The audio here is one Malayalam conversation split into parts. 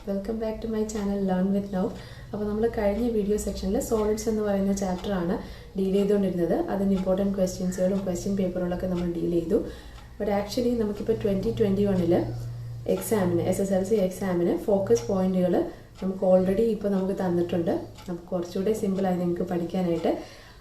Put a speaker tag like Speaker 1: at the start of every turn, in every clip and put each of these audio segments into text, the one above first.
Speaker 1: Welcome back to my channel learn with now. അപ്പോൾ നമ്മൾ കഴിഞ്ഞ വീഡിയോ സെക്ഷനിൽ സോളിഡ്സ് എന്ന് പറയുന്ന ചാപ്റ്ററാണ് ഡീൽ ചെയ്തുകൊണ്ടിരുന്നത്. അതിന് ഇമ്പോർട്ടൻറ്റ് ക്വസ്റ്റ്യൻസുകളും ക്വസ്റ്റ്യൻ പേപ്പറുകളൊക്കെ നമ്മൾ ഡീൽ ചെയ്തു. ബട്ട് ആക്ച്വലി നമുക്കിപ്പോൾ 2021 എക്സാമിന് SSLC എക്സാമിന് ഫോക്കസ് പോയിന്റുകൾ നമുക്ക് ഓൾറെഡി ഇപ്പോൾ നമുക്ക് തന്നിട്ടുണ്ട്. നമുക്ക് കുറച്ചുകൂടെ സിമ്പിളായി നിങ്ങൾക്ക് പഠിക്കാനായിട്ട്.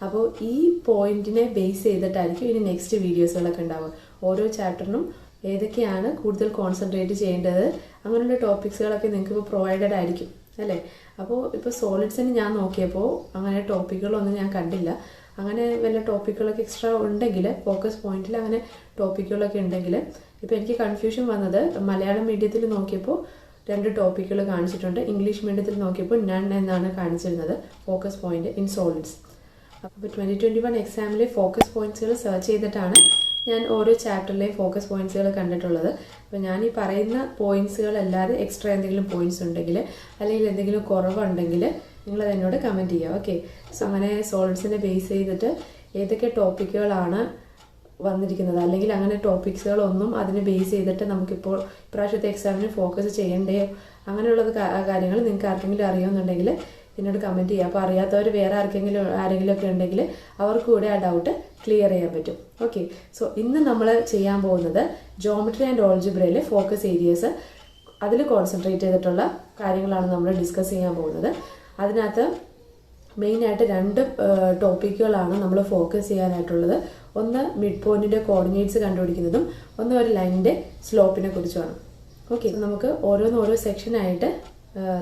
Speaker 1: അപ്പോൾ ഈ പോയിന്റിനെ ബേസ് ചെയ്തിട്ടായിരിക്കും ഇനി നെക്സ്റ്റ് വീഡിയോസുകളൊക്കെ ഉണ്ടാവുക. ഓരോ ചാപ്റ്ററിനും ഏതൊക്കെയാണ് കൂടുതൽ കോൺസെൻട്രേറ്റ് ചെയ്യേണ്ടത് അങ്ങനെയുള്ള ടോപ്പിക്സുകളൊക്കെ നിങ്ങൾക്ക് ഇപ്പോൾ പ്രൊവൈഡഡ് ആയിരിക്കും അല്ലേ. അപ്പോൾ ഇപ്പോൾ സോളിഡ്സിന് ഞാൻ നോക്കിയപ്പോൾ അങ്ങനെ ടോപ്പിക്കുകളൊന്നും ഞാൻ കണ്ടില്ല. അങ്ങനെ വല്ല ടോപ്പിക്കുകളൊക്കെ എക്സ്ട്രാ ഉണ്ടെങ്കിൽ ഫോക്കസ് പോയിന്റിൽ അങ്ങനെ ടോപ്പിക്കുകളൊക്കെ ഉണ്ടെങ്കിൽ ഇപ്പോൾ എനിക്ക് കൺഫ്യൂഷൻ വന്നത് മലയാളം മീഡിയത്തിൽ നോക്കിയപ്പോൾ 2 ടോപ്പിക്കുകൾ കാണിച്ചിട്ടുണ്ട്. ഇംഗ്ലീഷ് മീഡിയത്തിൽ നോക്കിയപ്പോൾ നൺ എന്നാണ് കാണിച്ചിരുന്നത് ഫോക്കസ് പോയിന്റ് ഇൻ സോളിഡ്സ്. അപ്പോൾ 2021 എക്സാമിലെ ഫോക്കസ് പോയിന്റ്സുകൾ സെർച്ച് ചെയ്തിട്ടാണ് ഞാൻ ഓരോ ചാപ്റ്ററിലെയും ഫോക്കസ് പോയിന്റ്സുകൾ കണ്ടിട്ടുള്ളത്. അപ്പോൾ ഞാൻ ഈ പറയുന്ന പോയിന്റ്സുകളല്ലാതെ എക്സ്ട്രാ എന്തെങ്കിലും പോയിന്റ്സ് ഉണ്ടെങ്കിൽ അല്ലെങ്കിൽ എന്തെങ്കിലും കുറവുണ്ടെങ്കിൽ നിങ്ങളത് എന്നോട് കമൻറ്റ് ചെയ്യുക. ഓക്കെ. സോ അങ്ങനെ സോളിഡ്സിനെ ബേസ് ചെയ്തിട്ട് ഏതൊക്കെ ടോപ്പിക്കുകളാണ് വന്നിരിക്കുന്നത് അല്ലെങ്കിൽ അങ്ങനെ ടോപ്പിക്സുകളൊന്നും അതിനെ ബേസ് ചെയ്തിട്ട് നമുക്കിപ്പോൾ ഇപ്രാവശ്യത്തെ എക്സാമിന് ഫോക്കസ് ചെയ്യേണ്ടയോ അങ്ങനെയുള്ളത് കാര്യങ്ങൾ നിങ്ങൾക്ക് ആർക്കെങ്കിലും അറിയുമെന്നുണ്ടെങ്കിൽ എന്നോട് കമൻറ്റ് ചെയ്യുക. അപ്പോൾ അറിയാത്തവർ വേറെ ആരെങ്കിലും ഒക്കെ ഉണ്ടെങ്കിൽ അവർക്ക് കൂടെ ആ ഡൗട്ട് ക്ലിയർ ചെയ്യാൻ പറ്റും. ഓക്കെ. സോ ഇന്ന് നമ്മൾ ചെയ്യാൻ പോകുന്നത് ജോമെട്രി ആൻഡ് ഓൾജിബ്രയിലെ ഫോക്കസ് ഏരിയസ് അതിൽ കോൺസെൻട്രേറ്റ് ചെയ്തിട്ടുള്ള കാര്യങ്ങളാണ് നമ്മൾ ഡിസ്കസ് ചെയ്യാൻ പോകുന്നത്. അതിനകത്ത് മെയിനായിട്ട് 2 ടോപ്പിക്കുകളാണ് നമ്മൾ ഫോക്കസ് ചെയ്യാനായിട്ടുള്ളത്. ഒന്ന് മിഡ് പോയിന്റിൻ്റെ കോർഡിനേറ്റ്സ് കണ്ടുപിടിക്കുന്നതും ഒന്ന് ഒരു ലൈനിൻ്റെ സ്ലോപ്പിനെ കുറിച്ചുമാണ്. ഓക്കെ. നമുക്ക് ഓരോ സെക്ഷനായിട്ട്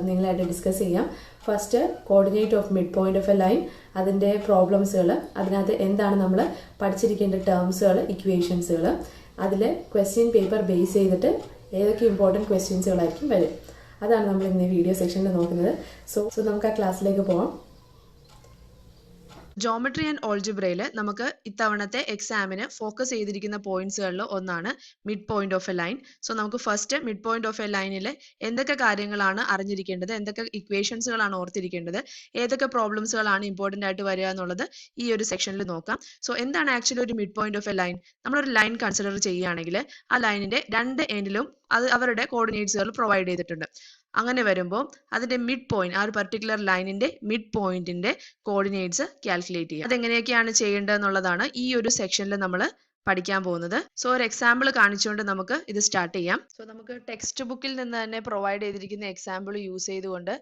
Speaker 1: നിങ്ങളായിട്ട് ഡിസ്കസ് ചെയ്യാം. First coordinate of mid point of a line, അതിൻ്റെ പ്രോബ്ലംസുകൾ, അതിനകത്ത് എന്താണ് നമ്മൾ പഠിച്ചിരിക്കേണ്ട ടേംസുകൾ, ഇക്വേഷൻസുകൾ, അതിൽ ക്വസ്റ്റ്യൻ പേപ്പർ ബേസ് ചെയ്തിട്ട് ഏതൊക്കെ ഇമ്പോർട്ടൻറ്റ് ക്വസ്റ്റ്യൻസുകളായിരിക്കും വരും. അതാണ് നമ്മൾ ഇന്ന് ഈ വീഡിയോ സെക്ഷനിൽ നോക്കുന്നത്. സോ നമുക്ക് ആ ക്ലാസ്സിലേക്ക് പോകാം.
Speaker 2: ജോമെട്രി ആൻഡ് ഓൾജിബ്രയിൽ നമുക്ക് ഇത്തവണത്തെ എക്സാമിന് ഫോക്കസ് ചെയ്തിരിക്കുന്ന പോയിന്റ്സുകളിൽ ഒന്നാണ് mid point of a line. So നമുക്ക് first mid point of a ലൈനിൽ എന്തൊക്കെ കാര്യങ്ങളാണ് അറിഞ്ഞിരിക്കേണ്ടത്, എന്തൊക്കെ ഇക്വേഷൻസുകളാണ് ഓർത്തിരിക്കേണ്ടത്, ഏതൊക്കെ പ്രോബ്ലംസുകളാണ് ഇമ്പോർട്ടൻ്റ് ആയിട്ട് വരിക എന്നുള്ളത് ഈ ഒരു സെക്ഷനിൽ നോക്കാം. സോ എന്താണ് ആക്ച്വലി ഒരു mid point of a line? നമ്മളൊരു ലൈൻ കൺസിഡർ ചെയ്യുകയാണെങ്കിൽ ആ ലൈനിന്റെ 2 എൻഡിലും അവരുടെ കോർഡിനേറ്റ്സുകൾ പ്രൊവൈഡ് ചെയ്തിട്ടുണ്ട്. അങ്ങനെ വരുമ്പോൾ അതിന്റെ മിഡ് പോയിന്റ്, ആ ഒരു പർട്ടിക്കുലർ ലൈനിന്റെ മിഡ് പോയിന്റിന്റെ കോർഡിനേറ്റ്സ് കാൽക്കുലേറ്റ് ചെയ്യുക. അതെങ്ങനെയൊക്കെയാണ് ചെയ്യേണ്ടത് എന്നുള്ളതാണ് ഈ ഒരു സെക്ഷനിൽ നമ്മൾ പഠിക്കാൻ പോകുന്നത്. സോ ഒരു എക്സാമ്പിൾ കാണിച്ചുകൊണ്ട് നമുക്ക് ഇത് സ്റ്റാർട്ട് ചെയ്യാം. സോ നമുക്ക് ടെക്സ്റ്റ് ബുക്കിൽ നിന്ന് തന്നെ പ്രൊവൈഡ് ചെയ്തിരിക്കുന്ന എക്സാമ്പിൾ യൂസ് ചെയ്തുകൊണ്ട്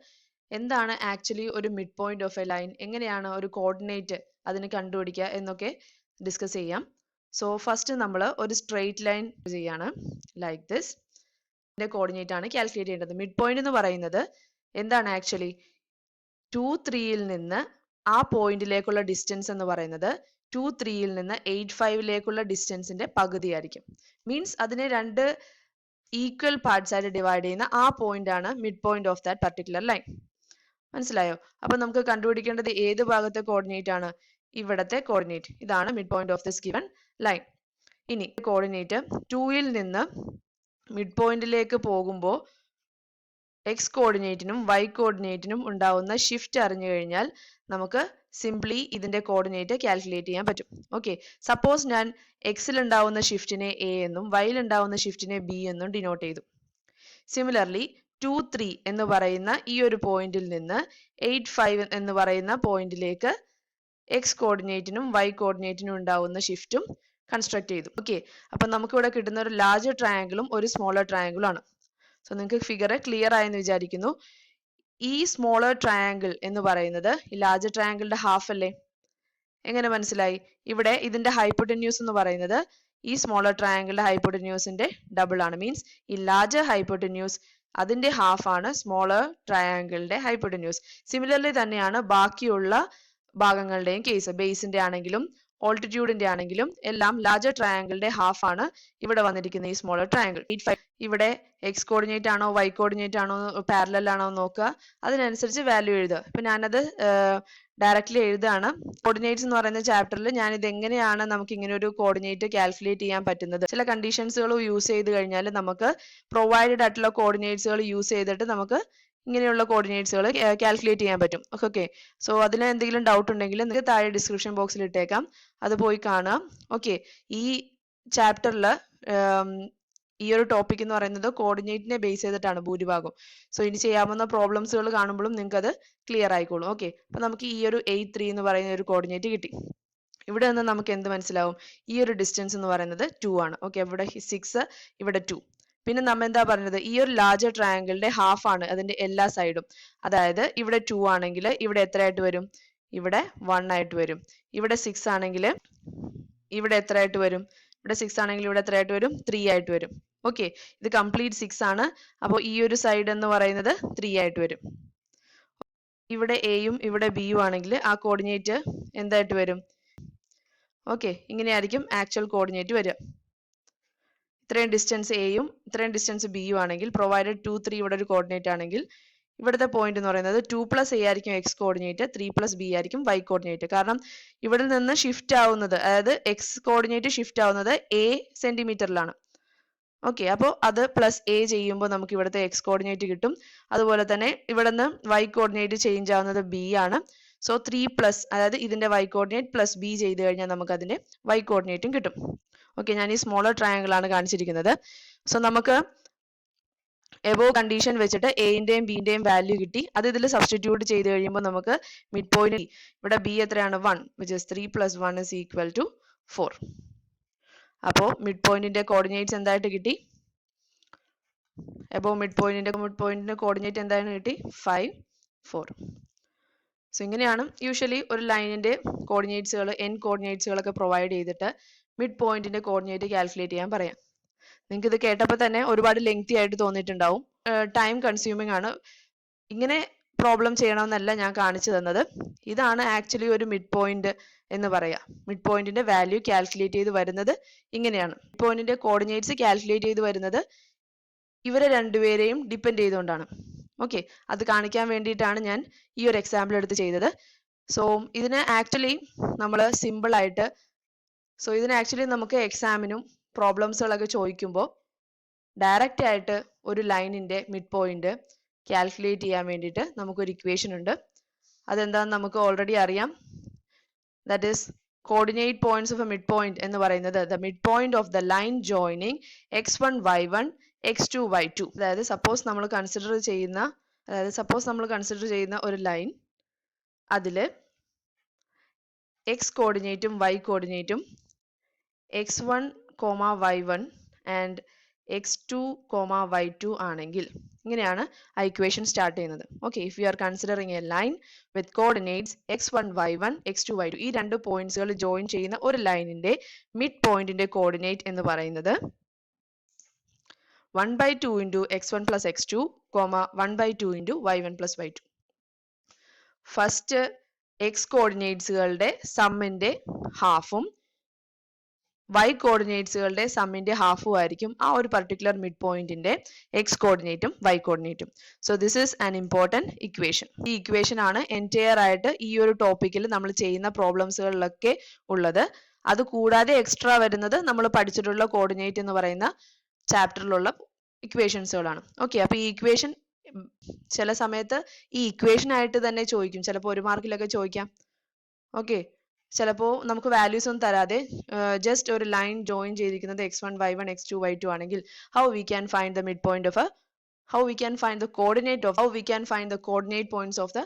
Speaker 2: എന്താണ് ആക്ച്വലി ഒരു mid point of a line, എങ്ങനെയാണ് ഒരു കോർഡിനേറ്റ് അതിന് കണ്ടുപിടിക്കുക എന്നൊക്കെ ഡിസ്കസ് ചെയ്യാം. സോ ഫസ്റ്റ് നമ്മൾ ഒരു സ്ട്രെയിറ്റ് ലൈൻ ചെയ്യാണ്, ലൈക്ക് ദിസ്. കോർഡിനേറ്റ് ആണ് കാൽക്കുലേറ്റ് ചെയ്യേണ്ടത്. മിഡ് പോയിന്റ് എന്ന് പറയുന്നത് എന്താണ് ആക്ച്വലി 2-3യിൽ നിന്ന് ആ പോയിന്റിലേക്കുള്ള ഡിസ്റ്റൻസ് എന്ന് പറയുന്നത് 2-3യിൽ നിന്ന് 8-5ലേക്കുള്ള ഡിസ്റ്റൻസിന്റെ പകുതിയായിരിക്കും. മീൻസ് അതിനെ 2 ഈക്വൽ പാർട്സ് ആയിട്ട് ഡിവൈഡ് ചെയ്യുന്ന ആ പോയിന്റ് ആണ് mid point of that particular line. മനസ്സിലായോ? അപ്പൊ നമുക്ക് കണ്ടുപിടിക്കേണ്ടത് ഏത് ഭാഗത്തെ കോർഡിനേറ്റ് ആണ്? ഇവിടത്തെ കോർഡിനേറ്റ്. ഇതാണ് mid point of this given line. ഇനി കോർഡിനേറ്റ് 2ൽ നിന്ന് മിഡ് പോയിന്റിലേക്ക് പോകുമ്പോൾ എക്സ് കോർഡിനേറ്റിനും വൈ കോർഡിനേറ്റിനും ഉണ്ടാവുന്ന ഷിഫ്റ്റ് അറിഞ്ഞു കഴിഞ്ഞാൽ നമുക്ക് സിംപ്ലി ഇതിന്റെ കോർഡിനേറ്റ് കാൽക്കുലേറ്റ് ചെയ്യാൻ പറ്റും. ഓക്കെ. സപ്പോസ് ഞാൻ എക്സിൽ ഉണ്ടാവുന്ന ഷിഫ്റ്റിനെ എ എന്നും വൈയിൽ ഉണ്ടാവുന്ന ഷിഫ്റ്റിനെ ബി എന്നും ഡിനോട്ട് ചെയ്തു. സിമിലർലി 2-3 എന്ന് പറയുന്ന ഈ ഒരു പോയിന്റിൽ നിന്ന് 8-5 എന്ന് പറയുന്ന പോയിന്റിലേക്ക് എക്സ് കോർഡിനേറ്റിനും വൈ കോർഡിനേറ്റിനും ഉണ്ടാവുന്ന ഷിഫ്റ്റും കൺസ്ട്രക്ട് ചെയ്തു. ഓക്കെ. അപ്പൊ നമുക്ക് ഇവിടെ കിട്ടുന്ന ഒരു ലാർജർ ട്രയാങ്കിളും ഒരു സ്മോളർ ട്രയാങ്കിളും ആണ്. സോ നിങ്ങൾക്ക് ഫിഗർ ക്ലിയർ ആയെന്ന് വിചാരിക്കുന്നു. ഈ സ്മോളർ ട്രയാങ്കിൾ എന്ന് പറയുന്നത് ഈ ലാർജർ ട്രയാങ്കിളിന്റെ ഹാഫ് അല്ലേ? എങ്ങനെ മനസ്സിലായി? ഇവിടെ ഇതിന്റെ ഹൈപ്പോട്ടന്യൂസ് എന്ന് പറയുന്നത് ഈ സ്മോളർ ട്രയാങ്കിളിന്റെ ഹൈപ്പോട്ടന്യൂസിന്റെ ഡബിൾ ആണ്. മീൻസ് ഈ ലാർജർ ഹൈപ്പോട്ടന്യൂസ് അതിന്റെ ഹാഫ് ആണ് സ്മോളർ ട്രയാങ്കിളിന്റെ ഹൈപ്പോട്ടന്യൂസ്. സിമിലർലി തന്നെയാണ് ബാക്കിയുള്ള ഭാഗങ്ങളുടെയും കേസ്. ബേസിന്റെ ആണെങ്കിലും ഓൾട്ടിറ്റ്യൂഡിന്റെ ആണെങ്കിലും എല്ലാം ലാർജർ ട്രയാങ്കിളിന്റെ ഹാഫ് ആണ് ഇവിടെ വന്നിരിക്കുന്ന ഈ സ്മോളർ ട്രയാങ്കിൾ. 8-5 ഇവിടെ എക്സ് കോർഡിനേറ്റ് ആണോ വൈ കോർഡിനേറ്റ് ആണോ പാരലൽ ആണോ നോക്കുക, അതിനനുസരിച്ച് വാല്യൂ എഴുതുക. ഇപ്പൊ ഞാനത് ഡയറക്റ്റ്ലി എഴുതാണ്. കോർഡിനേറ്റ്സ് എന്ന് പറയുന്ന ചാപ്റ്ററിൽ ഞാൻ ഇത് എങ്ങനെയാണ് നമുക്ക് ഇങ്ങനെ ഒരു കോർഡിനേറ്റ് കാൽക്കുലേറ്റ് ചെയ്യാൻ പറ്റുന്നത്, ചില കണ്ടീഷൻസുകൾ യൂസ് ചെയ്ത് കഴിഞ്ഞാൽ നമുക്ക് പ്രൊവൈഡഡ് ആയിട്ടുള്ള കോർഡിനേറ്റ്സുകൾ യൂസ് ചെയ്തിട്ട് നമുക്ക് ഇങ്ങനെയുള്ള കോർഡിനേറ്റ്സുകൾ കാൽക്കുലേറ്റ് ചെയ്യാൻ പറ്റും. ഓക്കെ. സോ അതിന് എന്തെങ്കിലും ഡൗട്ട് ഉണ്ടെങ്കിൽ നിങ്ങൾക്ക് താഴെ ഡിസ്ക്രിപ്ഷൻ ബോക്സിൽ ഇട്ടേക്കാം, അത് പോയി കാണാം. ഓക്കെ. ഈ ചാപ്റ്ററിൽ ഈ ഒരു ടോപ്പിക് എന്ന് പറയുന്നത് കോർഡിനേറ്റിനെ ബേസ് ചെയ്തിട്ടാണ് ഭൂരിഭാഗം. സോ ഇനി ചെയ്യാവുന്ന പ്രോബ്ലംസുകൾ കാണുമ്പോഴും നിങ്ങൾക്ക് അത് ക്ലിയർ ആയിക്കോളും. ഓക്കെ, അപ്പൊ നമുക്ക് ഈ ഒരു 8 3 എന്ന് പറയുന്ന ഒരു കോർഡിനേറ്റ് കിട്ടി. ഇവിടെ നിന്ന് നമുക്ക് എന്ത് മനസ്സിലാവും? ഈ ഒരു ഡിസ്റ്റൻസ് എന്ന് പറയുന്നത് 2 ആണ്. ഓക്കെ, ഇവിടെ 6, ഇവിടെ 2. പിന്നെ നമ്മൾ എന്താ പറഞ്ഞത്? ഈ ഒരു ലാർജർ ട്രയാങ്കിളിന്റെ ഹാഫ് ആണ് അതിന്റെ എല്ലാ സൈഡും. അതായത് ഇവിടെ 2 ആണെങ്കിൽ ഇവിടെ എത്രയായിട്ട് വരും? ഇവിടെ 1 ആയിട്ട് വരും. ഇവിടെ 6 ആണെങ്കിൽ ഇവിടെ എത്രയായിട്ട് വരും? ഇവിടെ 6 ആണെങ്കിൽ ഇവിടെ എത്രയായിട്ട് വരും? 3 ആയിട്ട് വരും. ഓക്കെ, ഇത് കംപ്ലീറ്റ് 6 ആണ്. അപ്പോൾ ഈ ഒരു സൈഡ് എന്ന് പറയുന്നത് 3 ആയിട്ട് വരും. ഇവിടെ എയും ഇവിടെ ബിയും ആണെങ്കിൽ ആ കോർഡിനേറ്റ് എന്തായിട്ട് വരും? ഓക്കെ, ഇങ്ങനെയായിരിക്കും ആക്ച്വൽ കോർഡിനേറ്റ് വരിക. ഇത്രയും ഡിസ്റ്റൻസ് എയും ഇത്രയും ഡിസ്റ്റൻസ് ബിയും ആണെങ്കിൽ പ്രൊവൈഡഡ് 2 3 ഇവിടെ ഒരു കോർഡിനേറ്റ് ആണെങ്കിൽ ഇവിടുത്തെ പോയിന്റ് എന്ന് പറയുന്നത് 2 + a ആയിരിക്കും എക്സ് കോർഡിനേറ്റ്, 3 + b ആയിരിക്കും വൈ കോർഡിനേറ്റ്. കാരണം ഇവിടെ നിന്ന് ഷിഫ്റ്റ് ആവുന്നത്, അതായത് എക്സ് കോർഡിനേറ്റ് ഷിഫ്റ്റ് ആവുന്നത് a സെന്റിമീറ്ററിലാണ്. ഓക്കെ, അപ്പോൾ അത് പ്ലസ് എ ചെയ്യുമ്പോൾ നമുക്ക് ഇവിടുത്തെ എക്സ് കോർഡിനേറ്റ് കിട്ടും. അതുപോലെ തന്നെ ഇവിടെ നിന്ന് വൈ കോർഡിനേറ്റ് ചേഞ്ച് ആവുന്നത് ബി ആണ്. സോ 3+, അതായത് ഇതിന്റെ വൈ കോർഡിനേറ്റ് പ്ലസ് ബി ചെയ്ത് കഴിഞ്ഞാൽ നമുക്ക് അതിന്റെ വൈ കോർഡിനേറ്റും കിട്ടും. ഓക്കെ, ഞാൻ ഈ സ്മോളർ ട്രയാങ്കിൾ ആണ് കാണിച്ചിരിക്കുന്നത്. സോ നമുക്ക് എബോവ് കണ്ടീഷൻ വെച്ചിട്ട് എയുടെയും ബിന്റെയും വാല്യൂ കിട്ടി. അത് ഇതിൽ സബ്സ്റ്റിറ്റ്യൂട്ട് ചെയ്ത് കഴിയുമ്പോൾ നമുക്ക് മിഡ് പോയിന്റ്, ഇവിടെ ബി എത്രയാണ്? 1, which is 3 + 1 = 4. അപ്പോൾ മിഡ് പോയിന്റിന്റെ കോർഡിനേറ്റ്സ് എന്തായിട്ട് കിട്ടി? എബോവ് മിഡ് പോയിന്റിന്റെ കോർഡിനേറ്റ് എന്തായിട്ട് കിട്ടി? 5 4. സോ ഇങ്ങനെയാണ് യൂഷ്വലി ഒരു ലൈനിന്റെ കോർഡിനേറ്റ്സുകൾ, n കോർഡിനേറ്റ്സുകളൊക്കെ പ്രൊവൈഡ് ചെയ്തിട്ട് മിഡ് പോയിന്റിന്റെ കോർഡിനേറ്റ് കാൽക്കുലേറ്റ് ചെയ്യാൻ പറയാം. നിങ്ങൾക്ക് ഇത് കേട്ടപ്പോൾ തന്നെ ഒരുപാട് ലെങ്തി ആയിട്ട് തോന്നിയിട്ടുണ്ടാവും, ടൈം കൺസ്യൂമിംഗ് ആണ്. ഇങ്ങനെ പ്രോബ്ലം ചെയ്യണമെന്നല്ല ഞാൻ കാണിച്ചു തന്നത്. ഇതാണ് ആക്ച്വലി ഒരു മിഡ് പോയിന്റ് എന്ന് പറയാം. മിഡ് പോയിന്റിന്റെ വാല്യൂ കാൽക്കുലേറ്റ് ചെയ്ത് വരുന്നത് ഇങ്ങനെയാണ്. മിഡ് പോയിന്റിന്റെ കോർഡിനേറ്റ്സ് കാൽക്കുലേറ്റ് ചെയ്ത് വരുന്നത് ഇവരെ രണ്ടുപേരെയും ഡിപ്പെൻഡ് ചെയ്തുകൊണ്ടാണ്. ഓക്കെ, അത് കാണിക്കാൻ വേണ്ടിയിട്ടാണ് ഞാൻ ഈ ഒരു എക്സാമ്പിൾ എടുത്ത് ചെയ്തത്. സോ ഇതിന് ആക്ച്വലി നമ്മൾ സിമ്പിൾ ആയിട്ട്, നമുക്ക് എക്സാമിനും പ്രോബ്ലംസുകളൊക്കെ ചോദിക്കുമ്പോൾ ഡയറക്റ്റ് ആയിട്ട് ഒരു ലൈനിന്റെ മിഡ് പോയിന്റ് കാൽക്കുലേറ്റ് ചെയ്യാൻ വേണ്ടിയിട്ട് നമുക്കൊരു ഇക്വേഷൻ ഉണ്ട്. അതെന്താണെന്ന് നമുക്ക് ഓൾറെഡി അറിയാം. That is coordinate points of A mid point എന്ന് പറയുന്നത് the mid point of the line joining x1 y1 x2 y2. അതായത് സപ്പോസ് നമ്മൾ കൺസിഡർ ചെയ്യുന്ന ഒരു ലൈൻ, അതില് എക്സ് കോർഡിനേറ്റും വൈ കോർഡിനേറ്റും x1, y1 and x2, y2 ആണെങ്കിൽ ഇങ്ങനെയാണ് ആ ഇക്വേഷൻ സ്റ്റാർട്ട് ചെയ്യുന്നത്. Okay, if you are considering a line with coordinates x1 y1 x2 y2, ഈ രണ്ട് പോയിന്റ്സുകൾ ജോയിൻ ചെയ്യുന്ന ഒരു ലൈനിന്റെ മിഡ് പോയിന്റിന്റെ കോർഡിനേറ്റ് എന്ന് പറയുന്നത് 1/2 into x1 plus x2, 1/2 into y1 plus y2. First x കോർഡിനേറ്റ്സുകളുടെ സമ്മിന്റെ ഹാഫും വൈ കോർഡിനേറ്റ്സുകളുടെ സമ്മിന്റെ ഹാഫും ആയിരിക്കും ആ ഒരു പർട്ടിക്കുലർ മിഡ് പോയിന്റിന്റെ എക്സ് കോർഡിനേറ്റും വൈ കോർഡിനേറ്റും. So this is an important equation. ഈ ഇക്വേഷൻ ആണ് എൻറ്റയർ ആയിട്ട് ഈ ഒരു ടോപ്പിക്കിൽ നമ്മൾ ചെയ്യുന്ന പ്രോബ്ലംസുകളിലൊക്കെ ഉള്ളത്. അത് കൂടാതെ എക്സ്ട്രാ വരുന്നത് നമ്മൾ പഠിച്ചിട്ടുള്ള കോർഡിനേറ്റ് എന്ന് പറയുന്ന ചാപ്റ്ററിലുള്ള ഇക്വേഷൻസുകളാണ്. ഓക്കെ, അപ്പൊ ഈ ഇക്വേഷൻ ചില സമയത്ത് ഈ ഇക്വേഷൻ ആയിട്ട് തന്നെ ചോദിക്കും, ചിലപ്പോൾ 1 മാർക്കിലൊക്കെ ചോദിക്കാം. ഓക്കെ, ചിലപ്പോൾ നമുക്ക് വാല്യൂസ് ഒന്നും തരാതെ ജസ്റ്റ് ഒരു ലൈൻ ജോയിൻ ചെയ്തിരിക്കുന്നത് x1 y1 x2 y2 ആണെങ്കിൽ how we can find the midpoint of coordinate points of the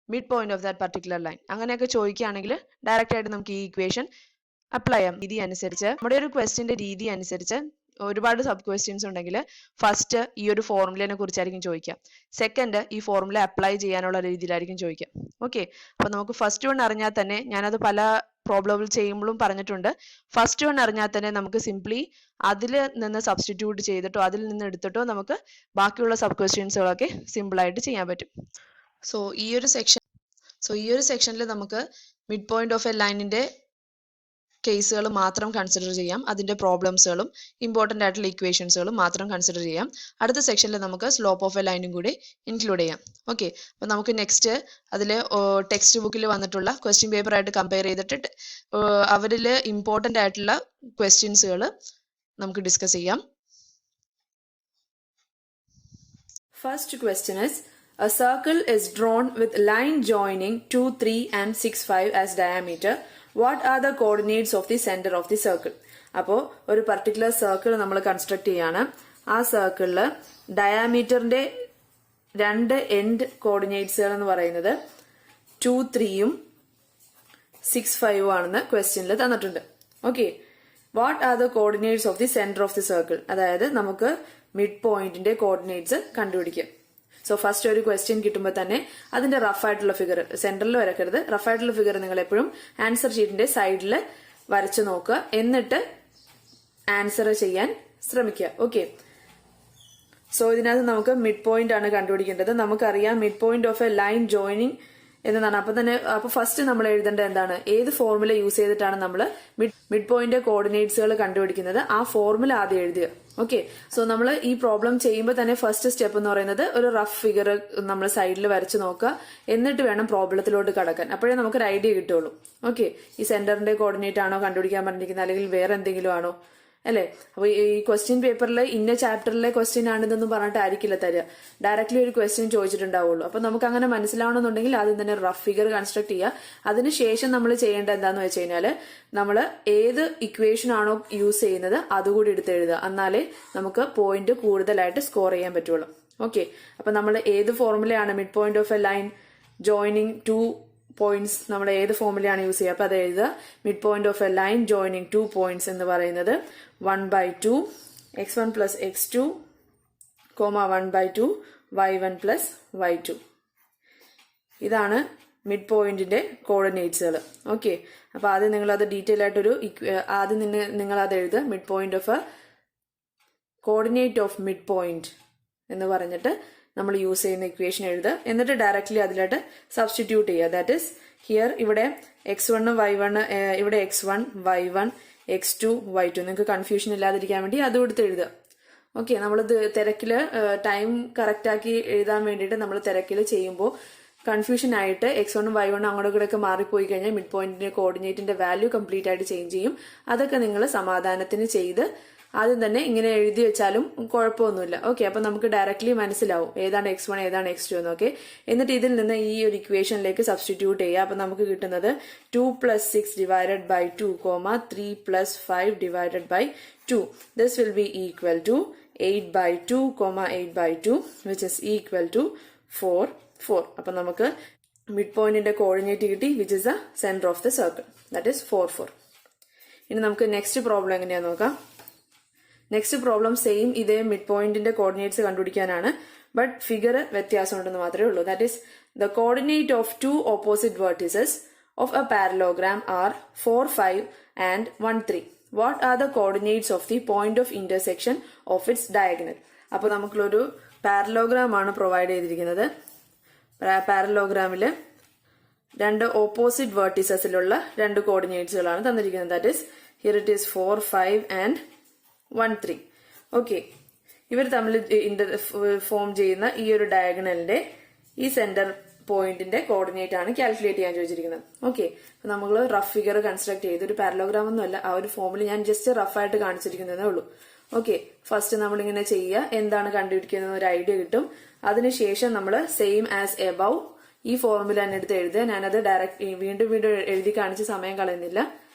Speaker 2: midpoint of that particular line. അങ്ങനെയൊക്കെ ചോദിക്കുകയാണെങ്കിൽ ഡയറക്റ്റ് ആയിട്ട് നമുക്ക് ഈ ഇക്വേഷൻ അപ്ലൈ ചെയ്യാം. രീതി അനുസരിച്ച്, നമ്മുടെ ഒരു ക്വസ്റ്റിന്റെ രീതി അനുസരിച്ച് ഒരുപാട് സബ് ക്വസ്റ്റ്യൻസ് ഉണ്ടെങ്കിൽ ഫസ്റ്റ് ഈ ഒരു ഫോർമുലേനെ കുറിച്ചായിരിക്കും ചോദിക്കുക, സെക്കൻഡ് ഈ ഫോർമുല അപ്ലൈ ചെയ്യാനുള്ള രീതിയിലായിരിക്കും ചോദിക്കുക. ഓക്കെ, അപ്പൊ നമുക്ക് ഫസ്റ്റ് വൺ അറിഞ്ഞാൽ തന്നെ, ഞാനത് പല പ്രോബ്ലം ചെയ്യുമ്പോഴും പറഞ്ഞിട്ടുണ്ട്, ഫസ്റ്റ് വൺ അറിഞ്ഞാൽ തന്നെ നമുക്ക് സിംപ്ലി അതിൽ നിന്ന് സബ്സ്റ്റിറ്റ്യൂട്ട് ചെയ്തിട്ടോ അതിൽ നിന്ന് എടുത്തിട്ടോ നമുക്ക് ബാക്കിയുള്ള സബ് ക്വസ്റ്റ്യൻസുകളൊക്കെ സിമ്പിൾ ആയിട്ട് ചെയ്യാൻ പറ്റും. സോ ഈ ഒരു സെക്ഷനിൽ നമുക്ക് മിഡ് പോയിന്റ് ഓഫ് എ ലൈനിന്റെ കേസുകൾ മാത്രം കൺസിഡർ ചെയ്യാം, അതിന്റെ പ്രോബ്ലംസുകളും ഇമ്പോർട്ടൻ്റ് ആയിട്ടുള്ള ഇക്വേഷൻസുകളും മാത്രം കൺസിഡർ ചെയ്യാം. അടുത്ത സെക്ഷനിൽ നമുക്ക് സ്ലോപ്പ് ഓഫ് എ ലൈനും കൂടി ഇൻക്ലൂഡ് ചെയ്യാം. ഓക്കെ, അപ്പൊ നമുക്ക് നെക്സ്റ്റ് അതിൽ ടെക്സ്റ്റ് ബുക്കിൽ വന്നിട്ടുള്ള ക്വസ്റ്റ്യൻ പേപ്പർ ആയിട്ട് കമ്പയർ ചെയ്തിട്ട് അവരിൽ ഇമ്പോർട്ടൻ്റ് ആയിട്ടുള്ള ക്വസ്റ്റ്യൻസുകൾ നമുക്ക് ഡിസ്കസ് ചെയ്യാം.
Speaker 1: First question is, a circle is drawn with line joining 2, 3 and 6, 5 as diameter. What are the coordinates of the center of the circle? അപ്പോൾ ഒരു പർട്ടിക്കുലർ സർക്കിൾ നമ്മൾ കൺസ്ട്രക്ട് ചെയ്യാണ്. ആ സർക്കിളിൽ ഡയാമീറ്ററിന്റെ 2 എൻഡ് കോർഡിനേറ്റ്സുകൾ എന്ന് പറയുന്നത് 2, 3 6, 5 ആണെന്ന് ക്വസ്റ്റ്യനിൽ തന്നിട്ടുണ്ട്. Okay, what are the coordinates of the centre of the circle? അതായത് നമുക്ക് മിഡ് പോയിന്റിന്റെ കോർഡിനേറ്റ്സ് കണ്ടുപിടിക്കാം. സോ ഫസ്റ്റ് ഒരു ക്വസ്റ്റ്യൻ കിട്ടുമ്പോൾ തന്നെ അതിന്റെ റഫ് ആയിട്ടുള്ള ഫിഗർ സെന്ററിൽ വരക്കരുത്. റഫ് ആയിട്ടുള്ള ഫിഗർ നിങ്ങൾ എപ്പോഴും ആൻസർ ഷീറ്റിന്റെ സൈഡിൽ വരച്ചു നോക്കുക, എന്നിട്ട് ആൻസർ ചെയ്യാൻ ശ്രമിക്കുക. ഓക്കെ, സോ ഇതിനകത്ത് നമുക്ക് മിഡ് പോയിന്റ് ആണ് കണ്ടുപിടിക്കേണ്ടത്. നമുക്കറിയാം mid point of a line joining എന്നതാണ്. അപ്പൊ ഫസ്റ്റ് നമ്മൾ എഴുതേണ്ടത് എന്താണ്? ഏത് ഫോർമുല യൂസ് ചെയ്തിട്ടാണ് നമ്മൾ മിഡ് പോയിന്റ് കോർഡിനേറ്റ്സുകൾ കണ്ടുപിടിക്കുന്നത്? ആ ഫോർമുല ആദ്യം എഴുതുക. ഓക്കെ, സോ നമ്മൾ ഈ പ്രോബ്ലം ചെയ്യുമ്പോൾ തന്നെ ഫസ്റ്റ് സ്റ്റെപ്പ് എന്ന് പറയുന്നത് ഒരു റഫ് ഫിഗർ നമ്മൾ സൈഡിൽ വരച്ച് നോക്കുക, എന്നിട്ട് വേണം പ്രോബ്ലത്തിലോട്ട് കടക്കാൻ. അപ്പോഴേ നമുക്കൊരു ഐഡിയ കിട്ടുള്ളൂ. ഓക്കെ, ഈ സെന്ററിന്റെ കോർഡിനേറ്റ് ആണോ കണ്ടുപിടിക്കാൻ പറഞ്ഞിരിക്കുന്നത്, അല്ലെങ്കിൽ വേറെ എന്തെങ്കിലും ആണോ, അല്ലെ? അപ്പൊ ഈ ക്വസ്റ്റ്യൻ പേപ്പറിൽ ഇന്ന ചാപ്റ്ററിലെ ക്വസ്റ്റ്യൻ ആണിതെന്നും പറഞ്ഞിട്ടായിരിക്കില്ല തരിക. ഡയറക്ട്ലി ഒരു ക്വസ്റ്റ്യൻ ചോദിച്ചിട്ടുണ്ടാവുള്ളൂ. അപ്പൊ നമുക്ക് അങ്ങനെ മനസ്സിലാവണമെന്നുണ്ടെങ്കിൽ ആദ്യം തന്നെ റഫ് ഫിഗർ കൺസ്ട്രക്ട് ചെയ്യുക. അതിനുശേഷം നമ്മൾ ചെയ്യേണ്ടത് എന്താന്ന് വെച്ച് കഴിഞ്ഞാല് നമ്മൾ ഏത് ഇക്വേഷൻ ആണോ യൂസ് ചെയ്യുന്നത് അതുകൂടി എടുത്ത് എഴുതുക. എന്നാലേ നമുക്ക് പോയിന്റ് കൂടുതലായിട്ട് സ്കോർ ചെയ്യാൻ പറ്റുള്ളൂ. ഓക്കെ, അപ്പൊ നമ്മൾ ഏത് ഫോർമുലയാണ് mid point of a line joining 2 points നമ്മൾ ഏത് ഫോർമുലയാണ് യൂസ് ചെയ്യുക? അപ്പൊ അത് എഴുതുക. Mid point of a line joining 2 points എന്ന് പറയുന്നത് 1/2 x1 plus x2, 1/2 y1 plus y2. ഇതാണ് മിഡ് പോയിന്റിന്റെ കോർഡിനേറ്റ്സുകൾ. ഓക്കെ, അപ്പൊ ആദ്യം നിങ്ങൾ അത് ഡീറ്റെയിൽ ആയിട്ടൊരു ആദ്യം നിങ്ങൾ അത് എഴുതുക. Mid point of A coordinate of mid point എന്ന് പറഞ്ഞിട്ട് നമ്മൾ യൂസ് ചെയ്യുന്ന ഇക്വേഷൻ എഴുതുക. എന്നിട്ട് ഡയറക്ട്ലി അതിലായിട്ട് സബ്സ്റ്റിറ്റ്യൂട്ട് ചെയ്യുക. ദാറ്റ് ഇസ് ഹിയർ ഇവിടെ x1 y1, ഇവിടെ x1 y1 x2 y2. നിങ്ങൾക്ക് കൺഫ്യൂഷൻ ഇല്ലാതിരിക്കാൻ വേണ്ടി അതും എടുത്ത് എഴുതുക. ഓക്കെ, നമ്മളിത് തിരക്കില് ടൈം കറക്റ്റ് ആക്കി എഴുതാൻ വേണ്ടിയിട്ട് നമ്മൾ തിരക്കില് ചെയ്യുമ്പോൾ കൺഫ്യൂഷൻ ആയിട്ട് x1 y1 അങ്ങോട്ടും ഇങ്ങോട്ടൊക്കെ മാറിപ്പോയി കഴിഞ്ഞാൽ മിഡ് പോയിന്റിന്റെ കോർഡിനേറ്റിന്റെ വാല്യൂ കംപ്ലീറ്റ് ആയിട്ട് ചേഞ്ച് ചെയ്യും. അതൊക്കെ നിങ്ങൾ സമാധാനത്തിന് ചെയ്ത് ആദ്യം തന്നെ ഇങ്ങനെ എഴുതി വെച്ചാലും കുഴപ്പമൊന്നുമില്ല. ഓക്കെ, അപ്പൊ നമുക്ക് ഡയറക്ട്ലി മനസ്സിലാവും ഏതാണ് x1 ഏതാണ് x2 എന്നൊക്കെ. എന്നിട്ട് ഇതിൽ നിന്ന് ഈ ഒരു ഇക്വേഷനിലേക്ക് സബ്സ്റ്റിറ്റ്യൂട്ട് ചെയ്യുക. അപ്പൊ നമുക്ക് കിട്ടുന്നത് 2 + 6 divided by 2, 3 + 5 divided by 2. This will be equal to 8/2, 8/2, which is equal to 4, 4. അപ്പൊ നമുക്ക് മിഡ് പോയിന്റിന്റെ കോർഡിനേറ്റ് കിട്ടി, which is the centre of the circle. That is 4, 4. ഇനി നമുക്ക് നെക്സ്റ്റ് പ്രോബ്ലം എങ്ങനെയാന്ന് നോക്കാം. നെക്സ്റ്റ് പ്രോബ്ലം സെയിം ഇതേ മിഡ് പോയിന്റിന്റെ കോർഡിനേറ്റ്സ് കണ്ടുപിടിക്കാനാണ്, ബട്ട് ഫിഗർ വ്യത്യാസം ഉണ്ടെന്ന് മാത്രമേ ഉള്ളൂ. That is the coordinate of 2 opposite vertices of a parallelogram are 4, 5 and 1, 3. What are the coordinates of the point of intersection of its diagonal? അപ്പൊ നമുക്കുള്ളൊരു പാരലോഗ്രാം ആണ് പ്രൊവൈഡ് ചെയ്തിരിക്കുന്നത്. പാരലോഗ്രാമില് 2 ഓപ്പോസിറ്റ് വെർട്ടിസസിലുള്ള 2 കോർഡിനേറ്റ്സുകളാണ് തന്നിരിക്കുന്നത്. That is here it is 4, 5 and 1, 3. Okay, ഇവർ തമ്മിൽ ഫോം ചെയ്യുന്ന ഈ ഒരു ഡയഗണലിന്റെ ഈ സെന്റർ പോയിന്റിന്റെ കോർഡിനേറ്റ് ആണ് കാൽക്കുലേറ്റ് ചെയ്യാൻ ചോദിച്ചിരിക്കുന്നത്. ഓക്കെ, അപ്പൊ നമ്മൾ റഫ് ഫിഗർ കൺസ്ട്രക്ട് ചെയ്ത് ഒരു പാരലോഗ്രാം ഒന്നുമല്ല, ആ ഒരു ഫോമിൽ ഞാൻ ജസ്റ്റ് റഫായിട്ട് കാണിച്ചിരിക്കുന്നതേ ഉള്ളൂ. ഓക്കെ, ഫസ്റ്റ് നമ്മളിങ്ങനെ ചെയ്യുക, എന്താണ് കണ്ടുപിടിക്കുന്നത് ഒരു ഐഡിയ കിട്ടും. അതിനുശേഷം നമ്മൾ സെയിം ആസ് എബവ് ഈ ഫോർമുല തന്നെ എടുത്ത് എഴുതുക. ഞാനത് ഡയറക്റ്റ് വീണ്ടും എഴുതി കാണിച്ച് സമയം കളയുന്നില്ല.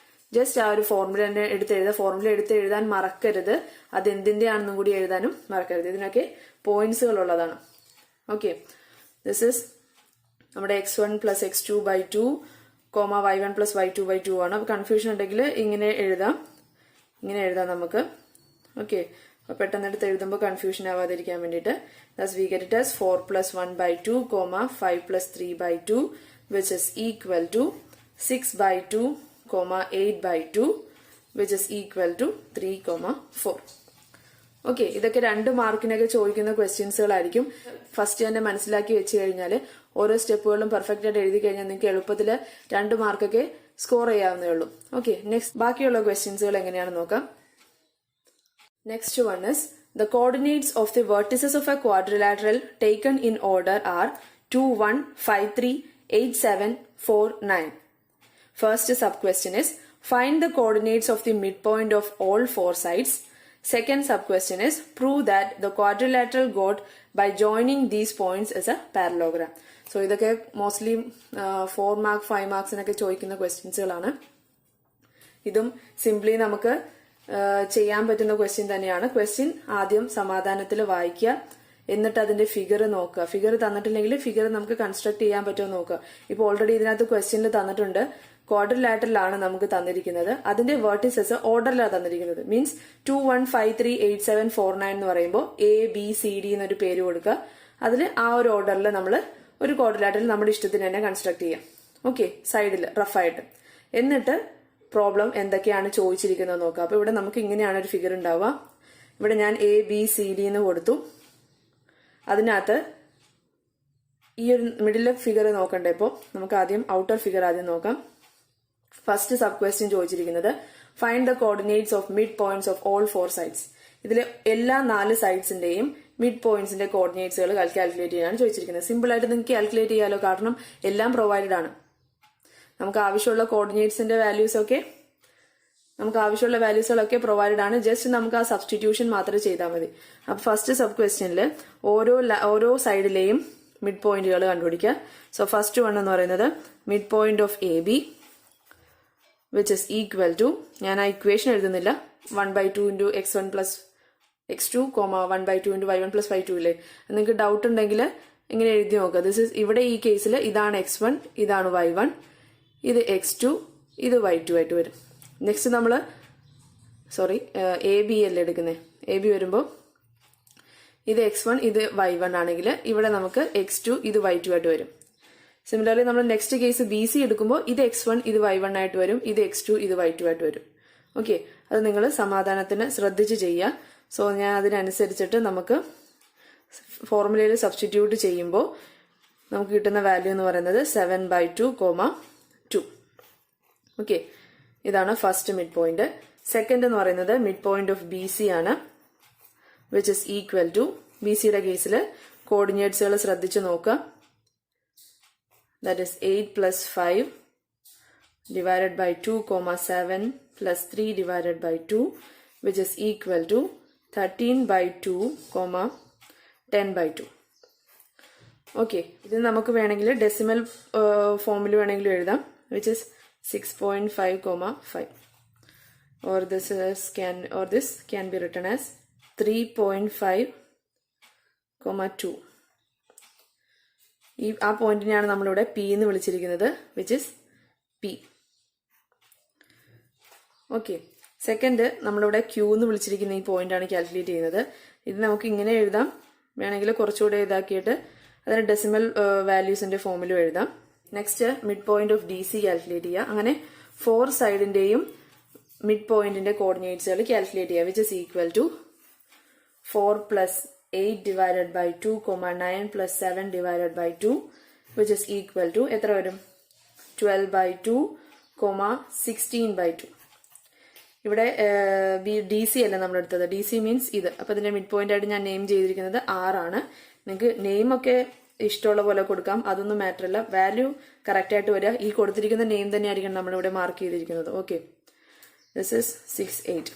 Speaker 1: ജസ്റ്റ് ആ ഒരു ഫോർമുല തന്നെ എടുത്ത് എഴുതുക. ഫോർമുല എടുത്ത് എഴുതാൻ മറക്കരുത്, അത് എന്തിന്റെയാണെന്നും കൂടി എഴുതാനും മറക്കരുത്. ഇതിനൊക്കെ പോയിന്റ്സുകൾ ഉള്ളതാണ്. ഓക്കെ, ദിസ് ഇസ് നമ്മുടെ x1 + x2/2, y1 + y2/2 ആണ്. കൺഫ്യൂഷൻ ഉണ്ടെങ്കിൽ ഇങ്ങനെ എഴുതാം നമുക്ക്. ഓക്കെ, അപ്പൊ പെട്ടെന്ന് എടുത്ത് എഴുതുമ്പോൾ കൺഫ്യൂഷൻ ആവാതിരിക്കാൻ വേണ്ടിയിട്ട് Das we get it as 4 + 1/2, 5 + 3/2, which is equal to 6/2, 8/2, which is equal to 3, 4. Okay, ഇതൊക്കെ 2 മാർക്കിനൊക്കെ ചോദിക്കുന്ന ക്വസ്റ്റ്യൻസുകളായിരിക്കും. ഫസ്റ്റ് തന്നെ മനസ്സിലാക്കി വെച്ച് കഴിഞ്ഞാൽ ഓരോ സ്റ്റെപ്പുകളും പെർഫെക്റ്റ് ആയിട്ട് എഴുതി കഴിഞ്ഞാൽ നിങ്ങൾക്ക് എളുപ്പത്തിൽ 2 മാർക്കൊക്കെ സ്കോർ ചെയ്യാവുന്നേ ഉള്ളൂ. ഓക്കെ, നെക്സ്റ്റ് ബാക്കിയുള്ള ക്വസ്റ്റ്യൻസുകൾ എങ്ങനെയാണെന്ന് നോക്കാം. Next one is the coordinates of the vertices of a quadrilateral taken in order are 2, 1, 5, 3, 8, 7, 4, 9. First sub-question is find the coordinates of the midpoint of all 4 sides. Second sub-question is prove that the quadrilateral got by joining these points is a parallelogram. So ഇതൊക്കെ മോസ്റ്റ്ലി 4 മാർക്ക് 5 മാർക്സിനൊക്കെ ചോദിക്കുന്ന ക്വസ്റ്റ്യൻസുകളാണ്. ഇതും സിംപ്ലി നമുക്ക് ചെയ്യാൻ പറ്റുന്ന ക്വസ്റ്റ്യൻ തന്നെയാണ്. ക്വസ്റ്റ്യൻ ആദ്യം സമാധാനത്തിൽ വായിക്കുക, എന്നിട്ട് അതിന്റെ ഫിഗർ നോക്കുക. ഫിഗർ തന്നിട്ടില്ലെങ്കിൽ ഫിഗർ നമുക്ക് കൺസ്ട്രക്ട് ചെയ്യാൻ പറ്റുമോ നോക്കുക. ഇപ്പൊ ഓൾറെഡി ഇതിനകത്ത് ക്വസ്റ്റ്യനിൽ തന്നിട്ടുണ്ട് ക്വാഡ്രിലാറ്ററലാണ് നമുക്ക് തന്നിരിക്കുന്നത്. അതിന്റെ വേർട്ടിസസ് ഓർഡറിലാണ് തന്നിരിക്കുന്നത്. മീൻസ് 2 1 5 3 8 7 4 9 എന്ന് പറയുമ്പോൾ ABCD എന്നൊരു പേര് കൊടുക്കുക. അതിൽ ആ ഒരു ഓർഡറിൽ നമ്മൾ ഒരു ക്വാഡ്രിലാറ്ററൽ നമ്മുടെ ഇഷ്ടത്തിന് തന്നെ കൺസ്ട്രക്ട് ചെയ്യാം. ഓക്കെ, സൈഡിൽ റഫായിട്ട്. എന്നിട്ട് പ്രോബ്ലം എന്തൊക്കെയാണ് ചോദിച്ചിരിക്കുന്നത് നോക്കുക. അപ്പൊ ഇവിടെ നമുക്ക് ഇങ്ങനെയാണ് ഒരു ഫിഗർ ഉണ്ടാവുക. ഇവിടെ ഞാൻ ABCD എന്ന് കൊടുത്തു. അതിനകത്ത് ഈ ഒരു മിഡിലെ ഫിഗർ നോക്കണ്ടേ. ഇപ്പോൾ നമുക്ക് ആദ്യം ഔട്ടർ ഫിഗർ ആദ്യം നോക്കാം. ഫസ്റ്റ് സബ് ക്വസ്റ്റ്യൻ ചോദിച്ചിരിക്കുന്നത് find the coordinates of mid points of all 4 sides. ഇതിലെ എല്ലാ 4 സൈഡ്സിന്റെയും മിഡ് പോയിന്റ്സിന്റെ കോർഡിനേറ്റ്സുകൾ കാൽക്കുലേറ്റ് ചെയ്യാനാണ് ചോദിച്ചിരിക്കുന്നത്. സിമ്പിൾ ആയിട്ട് നിങ്ങൾക്ക് കാൽക്കുലേറ്റ് ചെയ്യാലോ, കാരണം എല്ലാം പ്രൊവൈഡഡ് ആണ്. നമുക്ക് ആവശ്യമുള്ള കോർഡിനേറ്റ്സിന്റെ വാല്യൂസൊക്കെ പ്രൊവൈഡഡ് ആണ്. ജസ്റ്റ് നമുക്ക് ആ സബ്സ്റ്റിറ്റ്യൂഷൻ മാത്രമേ ചെയ്താൽ മതി. അപ്പൊ ഫസ്റ്റ് സബ് ക്വസ്റ്റ്യനിൽ ഓരോ സൈഡിലെയും മിഡ് പോയിന്റുകൾ കണ്ടുപിടിക്കുക. സോ ഫസ്റ്റ് വൺ എന്ന് പറയുന്നത് mid point of AB which is equal to, ഞാൻ ആ ഇക്വേഷൻ എഴുതുന്നില്ല, 1/2 into x1 plus x2, 1/2 into y1 plus y2 ഇല്ലേ. നിങ്ങൾക്ക് ഡൗട്ട് ഉണ്ടെങ്കിൽ ഇങ്ങനെ എഴുതി നോക്കുക. ഇവിടെ ഈ കേസിൽ ഇതാണ് x1, ഇതാണ് y1, ഇത് x2, ഇത് y2 ആയിട്ട് വരും. നെക്സ്റ്റ് നമ്മൾ AB അല്ലേ എടുക്കുന്നത്. AB വരുമ്പോൾ ഇത് x1, ഇത് y1 ആണെങ്കിൽ ഇവിടെ നമുക്ക് x2, ഇത് y2 ആയിട്ട് വരും. സിമിലർലി നമ്മൾ നെക്സ്റ്റ് കേസ് BC എടുക്കുമ്പോൾ ഇത് x1, ഇത് y1 ആയിട്ട് വരും, ഇത് x2, ഇത് y2 ആയിട്ട് വരും. ഓക്കെ, അത് നിങ്ങൾ സമാധാനത്തിന് ശ്രദ്ധിച്ച് ചെയ്യുക. സോ ഞാൻ അതിനനുസരിച്ചിട്ട് നമുക്ക് ഫോർമുലയിൽ സബ്സ്റ്റിറ്റ്യൂട്ട് ചെയ്യുമ്പോൾ നമുക്ക് കിട്ടുന്ന വാല്യൂ എന്ന് പറയുന്നത് 7/2, 2. ഓക്കെ, ഇതാണ് ഫസ്റ്റ് മിഡ് പോയിന്റ്. സെക്കൻഡ് എന്ന് പറയുന്നത് മിഡ് പോയിന്റ് ഓഫ് BC ആണ്, വിച്ച് ഇസ് ഈക്വൽ ടു, BCയുടെ കേസിൽ കോർഡിനേറ്റ്സുകൾ ശ്രദ്ധിച്ചു നോക്കുക. That is 8 plus 5 divided by 2, 7 plus 3 divided by 2, which is equal to 13/2, 10/2. Okay, ഇത് നമുക്ക് വേണമെങ്കിൽ ഡെസിമൽ ഫോമിൽ വേണമെങ്കിലും എഴുതാം, which is 6.5, 5. Or this can be written as 3.5, 2. ആ പോയിന്റിനെയാണ് നമ്മളിവിടെ P എന്ന് വിളിച്ചിരിക്കുന്നത്, which is P. Okay, second നമ്മളിവിടെ Q എന്ന് വിളിച്ചിരിക്കുന്ന ഈ പോയിന്റ് ആണ് കാൽക്കുലേറ്റ് ചെയ്യുന്നത്. ഇത് നമുക്ക് ഇങ്ങനെ എഴുതാം, വേണമെങ്കിൽ കുറച്ചുകൂടെ ഇതാക്കിയിട്ട് അതിന് ഡെസിമൽ വാല്യൂസിന്റെ ഫോമിലും എഴുതാം. Next mid point of DC calculate ചെയ്യുക. അങ്ങനെ 4 സൈഡിന്റെയും മിഡ് പോയിന്റിന്റെ കോർഡിനേറ്റ്സുകൾ കാൽക്കുലേറ്റ് ചെയ്യുക, which is equal to 4 plus 8 divided by 2, 9 plus 7 divided by 2, which is equal to എത്ര വരും? 12/2, 16/2. ഇവിടെ DC അല്ല നമ്മൾ എടുത്തത്. DC മീൻസ് ഇത്. അപ്പൊ ഇതിന്റെ മിഡ് പോയിന്റ് ആയിട്ട് ഞാൻ നെയിം ചെയ്തിരിക്കുന്നത് 6 ആണ്. നിങ്ങൾക്ക് നെയിം ഒക്കെ ഇഷ്ടമുള്ള പോലെ കൊടുക്കാം, അതൊന്നും മാറ്റർ അല്ല. വാല്യൂ കറക്റ്റ് ആയിട്ട് വരിക. ഈ കൊടുത്തിരിക്കുന്ന നെയിം തന്നെയായിരിക്കും നമ്മളിവിടെ മാർക്ക് ചെയ്തിരിക്കുന്നത്. Okay, this is 6, 8.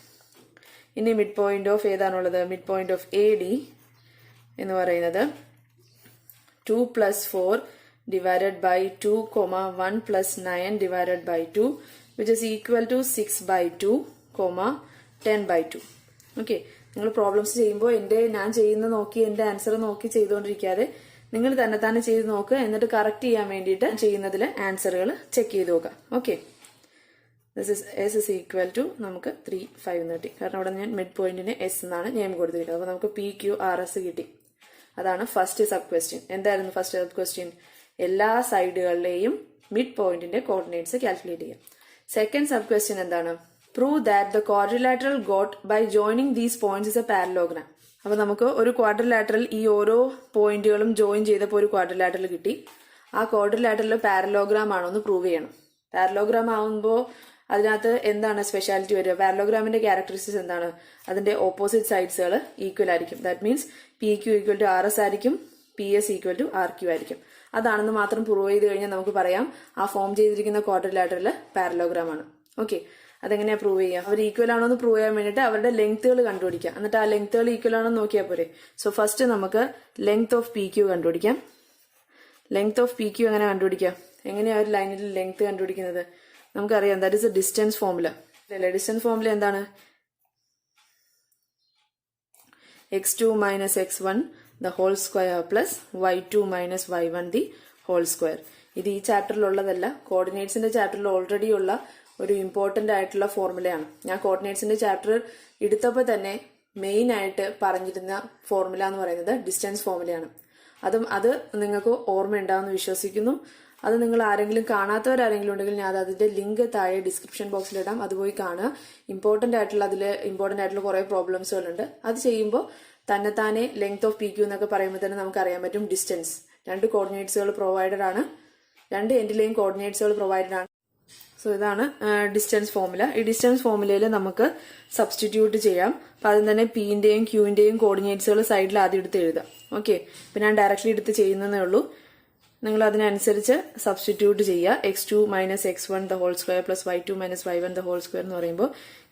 Speaker 1: ഇനി മിഡ് പോയിന്റ് ഓഫ് ഏതാണുള്ളത്? മിഡ് പോയിന്റ് ഓഫ് AD എന്ന് പറയുന്നത് 2 plus 4 divided by 2, 1 plus 9 divided by 2, which is equal to 6/2, 10/2. Okay, നിങ്ങൾ പ്രോബ്ലംസ് ചെയ്യുമ്പോൾ ഞാൻ ചെയ്യുന്ന നോക്കി എന്റെ ആൻസർ നോക്കി ചെയ്തുകൊണ്ടിരിക്കാതെ നിങ്ങൾ തന്നെ ചെയ്ത് നോക്കുക. എന്നിട്ട് കറക്റ്റ് ചെയ്യാൻ വേണ്ടിയിട്ട് ചെയ്യുന്നതിൽ ആൻസറുകൾ ചെക്ക് ചെയ്ത് നോക്കുക. Okay, S is equal to നമുക്ക് 3, 5 എന്ന് കിട്ടി. കാരണം ഇവിടെ ഞാൻ മിഡ് പോയിന്റിന് S എന്നാണ് നെയിം കൊടുത്തിരിക്കുന്നത്. അപ്പൊ നമുക്ക് PQRS കിട്ടി. അതാണ് ഫസ്റ്റ് സബ് ക്വസ്റ്റ്യൻ. എന്തായിരുന്നു ഫസ്റ്റ് സബ് ക്വസ്റ്റ്യൻ? എല്ലാ സൈഡുകളിലെയും മിഡ് പോയിന്റിന്റെ കോർഡിനേറ്റ്സ് കാൽക്കുലേറ്റ് ചെയ്യാം. സെക്കൻഡ് സബ് ക്വസ്റ്റ്യൻ എന്താണ്? Prove that the quadrilateral got by joining these points is a parallelogram. അപ്പൊ നമുക്ക് ഒരു ക്വാഡ്രിലാറ്ററൽ ഈ ഓരോ പോയിന്റുകളും ജോയിൻ ചെയ്തപ്പോൾ ഒരു ക്വാഡ്രിലാറ്ററൽ കിട്ടി. ആ ക്വാഡ്രിലാറ്ററൽ പാരലോഗ്രാം ആണോ എന്ന് പ്രൂവ് ചെയ്യണം. പാരലോഗ്രാം ആവുമ്പോൾ അതിനകത്ത് എന്താണ് സ്പെഷ്യാലിറ്റി വരിക? പാരലോഗ്രാമിന്റെ ക്യാരക്ടറിസ്റ്റിക്സ് എന്താണ്? അതിന്റെ ഓപ്പോസിറ്റ് സൈഡ്സുകൾ ഈക്വൽ ആയിരിക്കും. That means PQ equal to RS ആയിരിക്കും, PS ഈക്വൽ ടു RQ ആയിരിക്കും. അതാണെന്ന് മാത്രം പ്രൂവ് ചെയ്ത് കഴിഞ്ഞാൽ നമുക്ക് പറയാം ആ ഫോം ചെയ്തിരിക്കുന്ന ക്വാഡ്രിലാറ്ററൽ പാരലോഗ്രാം ആണ്. ഓക്കെ, അതെങ്ങനെയാ പ്രൂവ് ചെയ്യുക? അവർ ഈക്വൽ ആണോ എന്ന് പ്രൂവ് ചെയ്യാൻ വേണ്ടിയിട്ട് അവരുടെ ലെങ്ത്തുകൾ കണ്ടുപിടിക്കാം. എന്നിട്ട് ആ ലെങ്ത്തുകൾ ഈക്വൽ ആണോ എന്ന് നോക്കിയാൽ പോരെ. സോ ഫസ്റ്റ് നമുക്ക് ലെങ്ത് ഓഫ് PQ കണ്ടുപിടിക്കാം. ലെങ്ത് ഓഫ് PQ എങ്ങനെ കണ്ടുപിടിക്കാം? എങ്ങനെയാ ഒരു ലൈനിൽ ലെങ്ത് കണ്ടുപിടിക്കുന്നത്? നമുക്കറിയാം, that is A distance formula അല്ലേ? ഡിസ്റ്റൻസ് ഫോർമുല എന്താണ്? x2 minus x1 the whole square plus y2 minus y1 the whole square. ഇത് ഈ ചാപ്റ്ററിലുള്ളതല്ല, കോർഡിനേറ്റ്സിന്റെ ചാപ്റ്ററിൽ ഓൾറെഡി ഉള്ള ഒരു ഇമ്പോർട്ടന്റ് ആയിട്ടുള്ള ഫോർമുലയാണ്. ഞാൻ കോർഡിനേറ്റ്സിന്റെ ചാപ്റ്റർ എടുത്തപ്പോൾ തന്നെ മെയിൻ ആയിട്ട് പറഞ്ഞിരുന്ന ഫോർമുല എന്ന് പറയുന്നത് ഡിസ്റ്റൻസ് ഫോർമുലയാണ്. അത് നിങ്ങൾക്ക് ഓർമ്മയുണ്ടാവുമെന്ന് വിശ്വസിക്കുന്നു. അത് നിങ്ങൾ ആരെങ്കിലും കാണാത്തവരാരെങ്കിലും ഉണ്ടെങ്കിൽ ഞാൻ അതിന്റെ ലിങ്ക് താഴെ ഡിസ്ക്രിപ്ഷൻ ബോക്സിൽ ഇടാം. അത് പോയി കാണുക. ഇമ്പോർട്ടന്റ് ആയിട്ടുള്ള കുറെ പ്രോബ്ലംസുകളുണ്ട്. അത് ചെയ്യുമ്പോൾ തന്നെത്താനെ ലെങ്ത് ഓഫ് പി ക്യൂ എന്നൊക്കെ പറയുമ്പോൾ തന്നെ നമുക്ക് അറിയാൻ പറ്റും ഡിസ്റ്റൻസ്. രണ്ട് കോർഡിനേറ്റ്സുകൾ പ്രൊവൈഡഡ് ആണ്, രണ്ട് എൻഡിലെയും കോർഡിനേറ്റ്സുകൾ പ്രൊവൈഡഡ് ആണ്. സോ ഇതാണ് ഡിസ്റ്റൻസ് ഫോർമുല. ഈ ഡിസ്റ്റൻസ് ഫോർമുലയിൽ നമുക്ക് സബ്സ്റ്റിറ്റ്യൂട്ട് ചെയ്യാം. അപ്പൊ അതിന് തന്നെ പിന്റെയും ക്യൂവിന്റെയും കോർഡിനേറ്റ്സുകൾ സൈഡിൽ ആദ്യം എടുത്ത് എഴുതാം. ഓക്കെ, ഇപ്പൊ ഞാൻ ഡയറക്ട്ലി എടുത്ത് ചെയ്യുന്നതേ ഉള്ളൂ. നിങ്ങൾ അതിനനുസരിച്ച് സബ്സ്റ്റിറ്റ്യൂട്ട് ചെയ്യുക. x2 minus x1 the whole square plus y2 minus y1 the whole square എന്ന് പറയുമ്പോൾ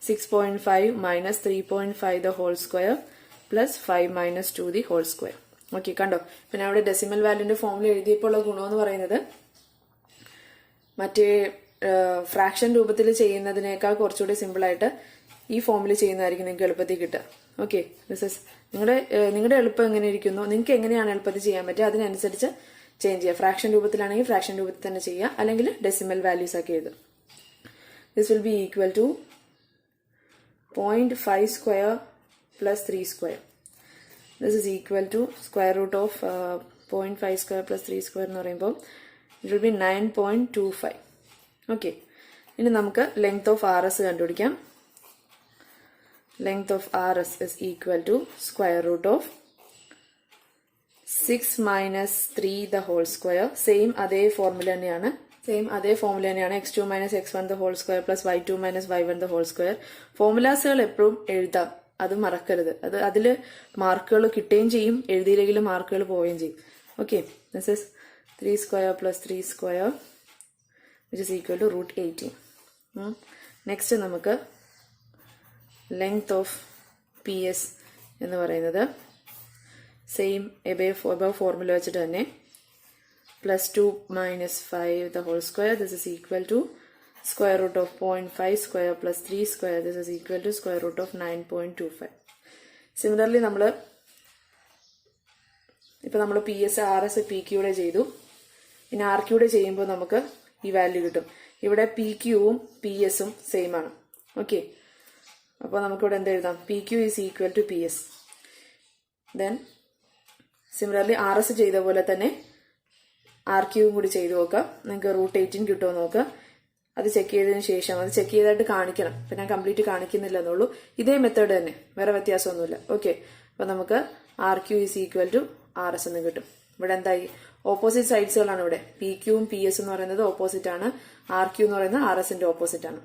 Speaker 1: 6.5 minus 3.5 the whole square plus 5 minus 2 the whole square. Okay, കണ്ടോ? പിന്നെ അവിടെ ഡെസിമൽ വാല്യൂന്റെ ഫോമിൽ എഴുതിയപ്പോൾ ഉള്ള ഗുണമെന്ന് പറയുന്നത് മറ്റേ ഫ്രാക്ഷൻ രൂപത്തിൽ ചെയ്യുന്നതിനേക്കാൾ കുറച്ചുകൂടി സിമ്പിൾ ആയിട്ട് ഈ ഫോമിൽ ചെയ്യുന്നതായിരിക്കും നിങ്ങൾക്ക് എളുപ്പത്തിൽ കിട്ടുക. ഓക്കെ, നിങ്ങളുടെ എളുപ്പം എങ്ങനെ ഇരിക്കുന്നു, നിങ്ങൾക്ക് എങ്ങനെയാണ് എളുപ്പത്തിൽ ചെയ്യാൻ പറ്റുക അതിനനുസരിച്ച് ചേഞ്ച് ചെയ്യുക. ഫ്രാക്ഷൻ രൂപത്തിലാണെങ്കിൽ ഫ്രാക്ഷൻ രൂപത്തിൽ തന്നെ ചെയ്യുക, അല്ലെങ്കിൽ ഡെസിമൽ വാല്യൂസ് ഒക്കെ എഴുതും. This will be equal to 0.5 square plus 3 square. This is equal to square root of 0.5 square plus 3 square എന്ന് പറയുമ്പോൾ ഇറ്റ് വിൽ ബി 9.25. ഓക്കെ, ഇനി നമുക്ക് ലെങ്ത് ഓഫ് ആർ എസ് കണ്ടുപിടിക്കാം. Length of R S is equal to square root of 6 minus 3 the whole square. Same അതേ ഫോർമുല തന്നെയാണ്. x2 minus x1 the whole square plus y2 minus y1 the whole square. ഫോർമുലാസുകൾ എപ്പോഴും എഴുതാം, അത് മറക്കരുത്. അതിൽ മാർക്കുകൾ കിട്ടുകയും ചെയ്യും, എഴുതിയില്ലെങ്കിലും മാർക്കുകൾ പോവുകയും ചെയ്യും. Okay, this is 3 square plus 3 square which is equal to root 18. Next നമുക്ക് ലെങ്ത് ഓഫ് പി എസ് എന്ന് പറയുന്നത് സെയിം എബവ് ഫോർമുല വെച്ചിട്ട് തന്നെ +2 minus 5 the whole square. This is equal to square root of 0.5 square plus 3 square. This is equal to square root of 9.25. Similarly നമ്മൾ P S R S P ക്യൂടെ ചെയ്തു. ഇനി ആർ ക്യൂടെ ചെയ്യുമ്പോൾ നമുക്ക് ഈ വാല്യൂ കിട്ടും. ഇവിടെ പി ക്യൂവും പി എസും സെയിം ആണ്. ഓക്കെ, അപ്പോൾ നമുക്കിവിടെ എന്ത് എഴുതാം? P Q is equal to P S. Then similarly R S ചെയ്ത പോലെ തന്നെ ആർ ക്യൂവും കൂടി ചെയ്ത് നോക്കാം. നിങ്ങൾക്ക് റൂട്ട് 18 കിട്ടുമോ നോക്കുക. അത് ചെക്ക് ചെയ്തതിന് ശേഷം അത് ചെക്ക് ചെയ്തായിട്ട് കാണിക്കണം. ഇപ്പം ഞാൻ കംപ്ലീറ്റ് കാണിക്കുന്നില്ല എന്നുള്ളൂ. ഇതേ മെത്തേഡ് തന്നെ, വേറെ വ്യത്യാസമൊന്നുമില്ല. ഓക്കെ, അപ്പോൾ നമുക്ക് R Q is equal to R S എന്ന് കിട്ടും. ഇവിടെ എന്തായി? ഓപ്പോസിറ്റ് സൈഡ്സുകളാണ് ഇവിടെ. പി ക്യൂവും പി എസ് എന്ന് പറയുന്നത് ഓപ്പോസിറ്റ് ആണ്, ആർ ക്യൂ എന്ന് പറയുന്നത് ആർ എസിന്റെ ഓപ്പോസിറ്റ് ആണ്.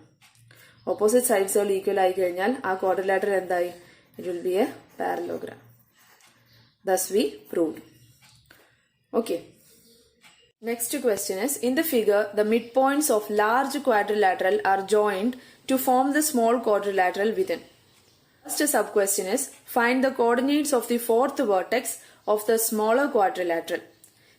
Speaker 1: ഓപ്പോസിറ്റ് സൈഡ്സുകൾ ഈക്വൽ ആയി കഴിഞ്ഞാൽ ആ ക്വാഡ്രിലാറ്ററൽ എന്തായി? It will B A parallelogram. Thus we proved. Okay. Next question is, in the figure, the midpoints of large quadrilateral are joined to form the small quadrilateral within. First sub-question is, find the coordinates of the fourth vertex of the smaller quadrilateral.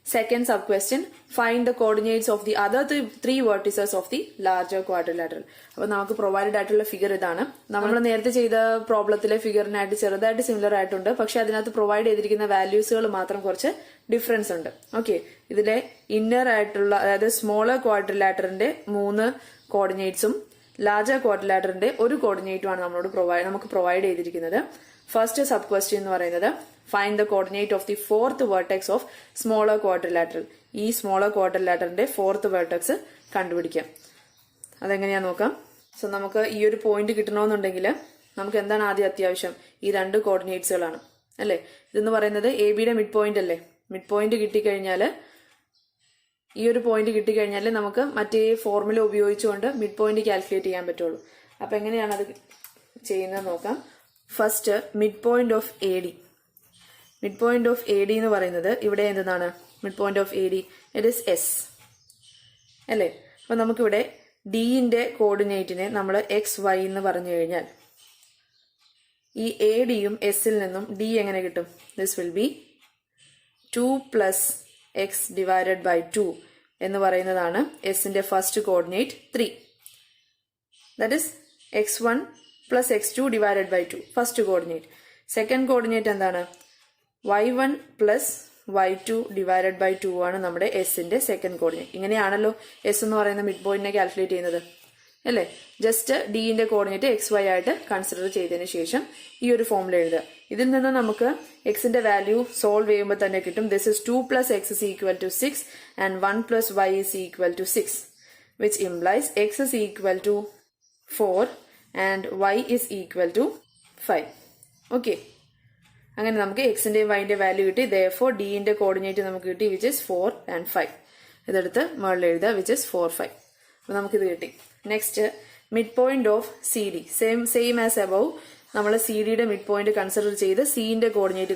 Speaker 1: Second sub-question, find the coordinates of the other three vertices of the larger quadrilateral. അപ്പോൾ നമുക്ക് പ്രൊവൈഡഡ് ആയിട്ടുള്ള ഫിഗർ ഇതാണ്. നമ്മൾ നേരത്തെ ചെയ്ത പ്രോബ്ലത്തിലെ ഫിഗറിനായിട്ട് ചെറുതായിട്ട് സിമിലർ ആയിട്ടുണ്ട്, പക്ഷെ അതിനകത്ത് പ്രൊവൈഡ് ചെയ്തിരിക്കുന്ന വാല്യൂസുകൾ മാത്രം കുറച്ച് ഡിഫറൻസ് ഉണ്ട്. ഓക്കെ, ഇതിലെ ഇന്നർ ആയിട്ടുള്ള, അതായത് സ്മോളർ ക്വാഡ്രിലാറ്ററിന്റെ 3 കോർഡിനേറ്റ്സും ലാർജർ ക്വാഡ്രിലാറ്ററിന്റെ 1 കോർഡിനേറ്റുമാണ് നമുക്ക് പ്രൊവൈഡ് ചെയ്തിരിക്കുന്നത്. ഫസ്റ്റ് സബ് ക്വസ്റ്റ്യൻ എന്ന് പറയുന്നത്, find the coordinate of the fourth vertex of smaller quadrilateral. ഈ സ്മോളർ ക്വാഡ്രിലാറ്ററിന്റെ ഫോർത്ത് വെർട്ടെക്സ് കണ്ടുപിടിക്കാം. അതെങ്ങനെയാ നോക്കാം. സോ നമുക്ക് ഈ ഒരു പോയിന്റ് കിട്ടണമെന്നുണ്ടെങ്കിൽ നമുക്ക് എന്താണ് ആദ്യം അത്യാവശ്യം? ഈ 2 കോർഡിനേറ്റ്സുകളാണ് അല്ലേ. ഇതെന്ന് പറയുന്നത് എ ബിയുടെ മിഡ് പോയിന്റ് അല്ലേ. മിഡ് പോയിന്റ് കിട്ടിക്കഴിഞ്ഞാൽ, ഈ ഒരു പോയിന്റ് കിട്ടിക്കഴിഞ്ഞാൽ നമുക്ക് മറ്റേ ഫോർമുല ഉപയോഗിച്ചുകൊണ്ട് മിഡ് പോയിന്റ് കാൽക്കുലേറ്റ് ചെയ്യാൻ പറ്റുള്ളൂ. അപ്പൊ എങ്ങനെയാണ് അത് ചെയ്യുന്നത് നോക്കാം. First mid point of A D. Mid point of A D എന്ന് പറയുന്നത് ഇവിടെ എന്താണ്? Mid point of A D it is S അല്ലേ. അപ്പൊ നമുക്കിവിടെ ഡിന്റെ കോർഡിനേറ്റിനെ നമ്മൾ എക്സ് വൈ എന്ന് പറഞ്ഞു കഴിഞ്ഞാൽ ഈ എ ഡിയും എസിൽ നിന്നും ഡി എങ്ങനെ കിട്ടും? This will be 2 plus X divided by 2 എന്ന് പറയുന്നതാണ് എസിന്റെ first coordinate 3. That is x1 plus x2 divided by 2, first coordinate. Second coordinate എന്താണ്? y1 plus y2 divided by 2 ആണ് നമ്മുടെ എസിന്റെ സെക്കൻഡ് കോർഡിനേറ്റ്. ഇങ്ങനെയാണല്ലോ എസ് എന്ന് പറയുന്ന മിഡ് പോയിന്റിനെ കാൽക്കുലേറ്റ് ചെയ്യുന്നത് അല്ലേ? ജസ്റ്റ് ഡിന്റെ കോർഡിനേറ്റ് XY ആയിട്ട് കൺസിഡർ ചെയ്തതിന് ശേഷം ഈ ഒരു ഫോമിൽ എഴുതുക. ഇതിൽ നിന്ന് നമുക്ക് എക്സിന്റെ വാല്യൂ സോൾവ് ചെയ്യുമ്പോൾ തന്നെ കിട്ടും. This is 2 plus X is equal to 6 and 1 plus Y is equal to 6 which implies X is equal to 4 and Y is equal to 5. Okay, അങ്ങനെ നമുക്ക് എക്സിന്റെയും വൈന്റെ വാല്യൂ കിട്ടി. therefore ഡിന്റെ കോർഡിനേറ്റ് നമുക്ക് കിട്ടി വിച്ച് ഇസ് 4 ആൻഡ് 5. ഇതെടുത്ത് മുകളിൽ എഴുതുക വിച്ച് ഇസ് 4, 5. അപ്പൊ നമുക്കിത് കിട്ടി. Next mid point of C D. Same as above നമ്മൾ സി ഡിയുടെ മിഡ് പോയിന്റ് കൺസിഡർ ചെയ്ത് സിന്റെ കോർഡിനേറ്റ്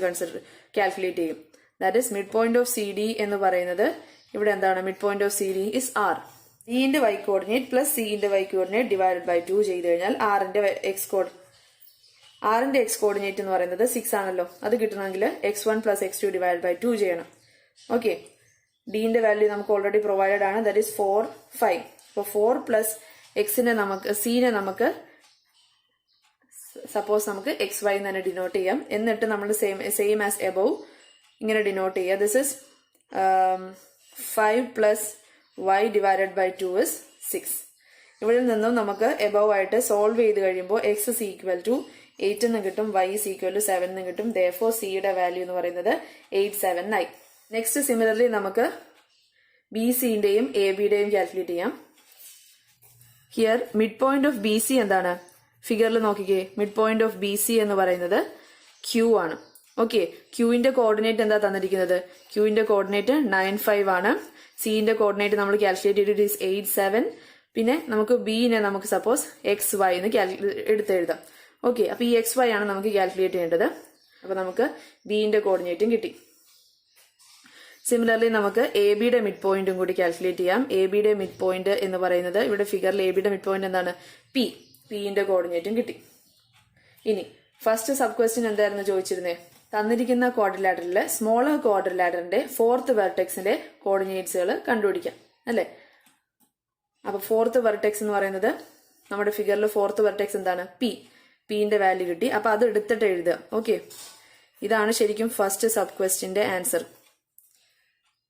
Speaker 1: കാൽക്കുലേറ്റ് ചെയ്യും. That is mid point of C D എന്ന് പറയുന്നത് ഇവിടെ എന്താണ്? Mid point of C D is R. ഡിന്റെ വൈ കോർഡിനേറ്റ് പ്ലസ് സിന്റെ വൈ കോർഡിനേറ്റ് ഡിവൈഡഡ് ബൈ 2 ചെയ്ത് കഴിഞ്ഞാൽ ആറിന്റെ എക്സ് കോർഡിനേറ്റ് എന്ന് പറയുന്നത് 6 ആണല്ലോ. അത് കിട്ടണമെങ്കിൽ x1 plus x2 divide by 2 ചെയ്യണം. ഓക്കെ, ഡിന്റെ വാല്യൂ നമുക്ക് ഓൾറെഡി പ്രൊവൈഡഡ് ആണ്. That is 4, 5. അപ്പോൾ 4 പ്ലസ് സിനെ നമുക്ക് സപ്പോസ് നമുക്ക് XY എന്ന് തന്നെ ഡിനോട്ട് ചെയ്യാം. എന്നിട്ട് നമ്മൾ സെയിം ആസ് എബവ് ഇങ്ങനെ ഡിനോട്ട് ചെയ്യുക. This is 5 plus y divided by 2 is 6. ഇവിടെ നിന്നും നമുക്ക് എബവ് ആയിട്ട് സോൾവ് ചെയ്ത് കഴിയുമ്പോൾ x ഇസ് ഈക്വൽ ടു 8 എന്ന് കിട്ടും, y ഇസ് ഈക്വൽ ടു 7 എന്ന് കിട്ടും. therefore സിയുടെ വാല്യൂ എന്ന് പറയുന്നത് 8, 7, 9. നെക്സ്റ്റ് സിമിലർലി നമുക്ക് ബി സിന്റെയും എ ബിയുടെയും കാൽക്കുലേറ്റ് ചെയ്യാം. Here mid point of B C എന്താണ്? ഫിഗറിൽ നോക്കിക്കേ, mid point of B C എന്ന് പറയുന്നത് ക്യൂ ആണ്. ഓക്കെ, ക്യൂവിന്റെ കോർഡിനേറ്റ് എന്താ തന്നിരിക്കുന്നത്? ക്യൂവിന്റെ കോർഡിനേറ്റ് 9, 5 ആണ്. സിന്റെ കോർഡിനേറ്റ് നമ്മൾ കാൽക്കുലേറ്റ് ചെയ്തിട്ട് ഇസ് 8, 7. പിന്നെ നമുക്ക് ബിനെ നമുക്ക് സപ്പോസ് XY എന്ന് എടുത്തെഴുതാം. ഓക്കെ, അപ്പൊ ഈ XY ആണ് നമുക്ക് കാൽക്കുലേറ്റ് ചെയ്യേണ്ടത്. അപ്പൊ നമുക്ക് ബിന്റെ കോർഡിനേറ്റും കിട്ടി. സിമിലർലി നമുക്ക് എ ബിയുടെ മിഡ് പോയിന്റും കൂടി കാൽക്കുലേറ്റ് ചെയ്യാം. എ ബിയുടെ മിഡ് പോയിന്റ് എന്ന് പറയുന്നത് ഇവിടെ ഫിഗറിൽ എ ബിയുടെ മിഡ് പോയിന്റ് എന്താണ്? പിന്റെ കോർഡിനേറ്റും കിട്ടി. ഇനി ഫസ്റ്റ് സബ് ക്വസ്റ്റ്യൻ എന്തായിരുന്നു ചോദിച്ചിരുന്നത്? തന്നിരിക്കുന്ന ക്വാഡ്രിലാറ്ററിലെ സ്മോളർ ക്വാഡ്രിലാറ്ററിന്റെ 4th വെർട്ടെക്സിന്റെ കോർഡിനേറ്റ്സുകൾ കണ്ടുപിടിക്കാം അല്ലെ? അപ്പൊ 4th വെർട്ടെക്സ് എന്ന് പറയുന്നത് നമ്മുടെ ഫിഗറിൽ 4th വെർട്ടെക്സ് എന്താണ്? പിന്റെ വാല്യൂ കിട്ടി. അപ്പൊ അത് എടുത്തിട്ട് എഴുതുക. ഓക്കെ, ഇതാണ് ശരിക്കും ഫസ്റ്റ് സബ് ക്വസ്റ്റ്യന്റെ ആൻസർ.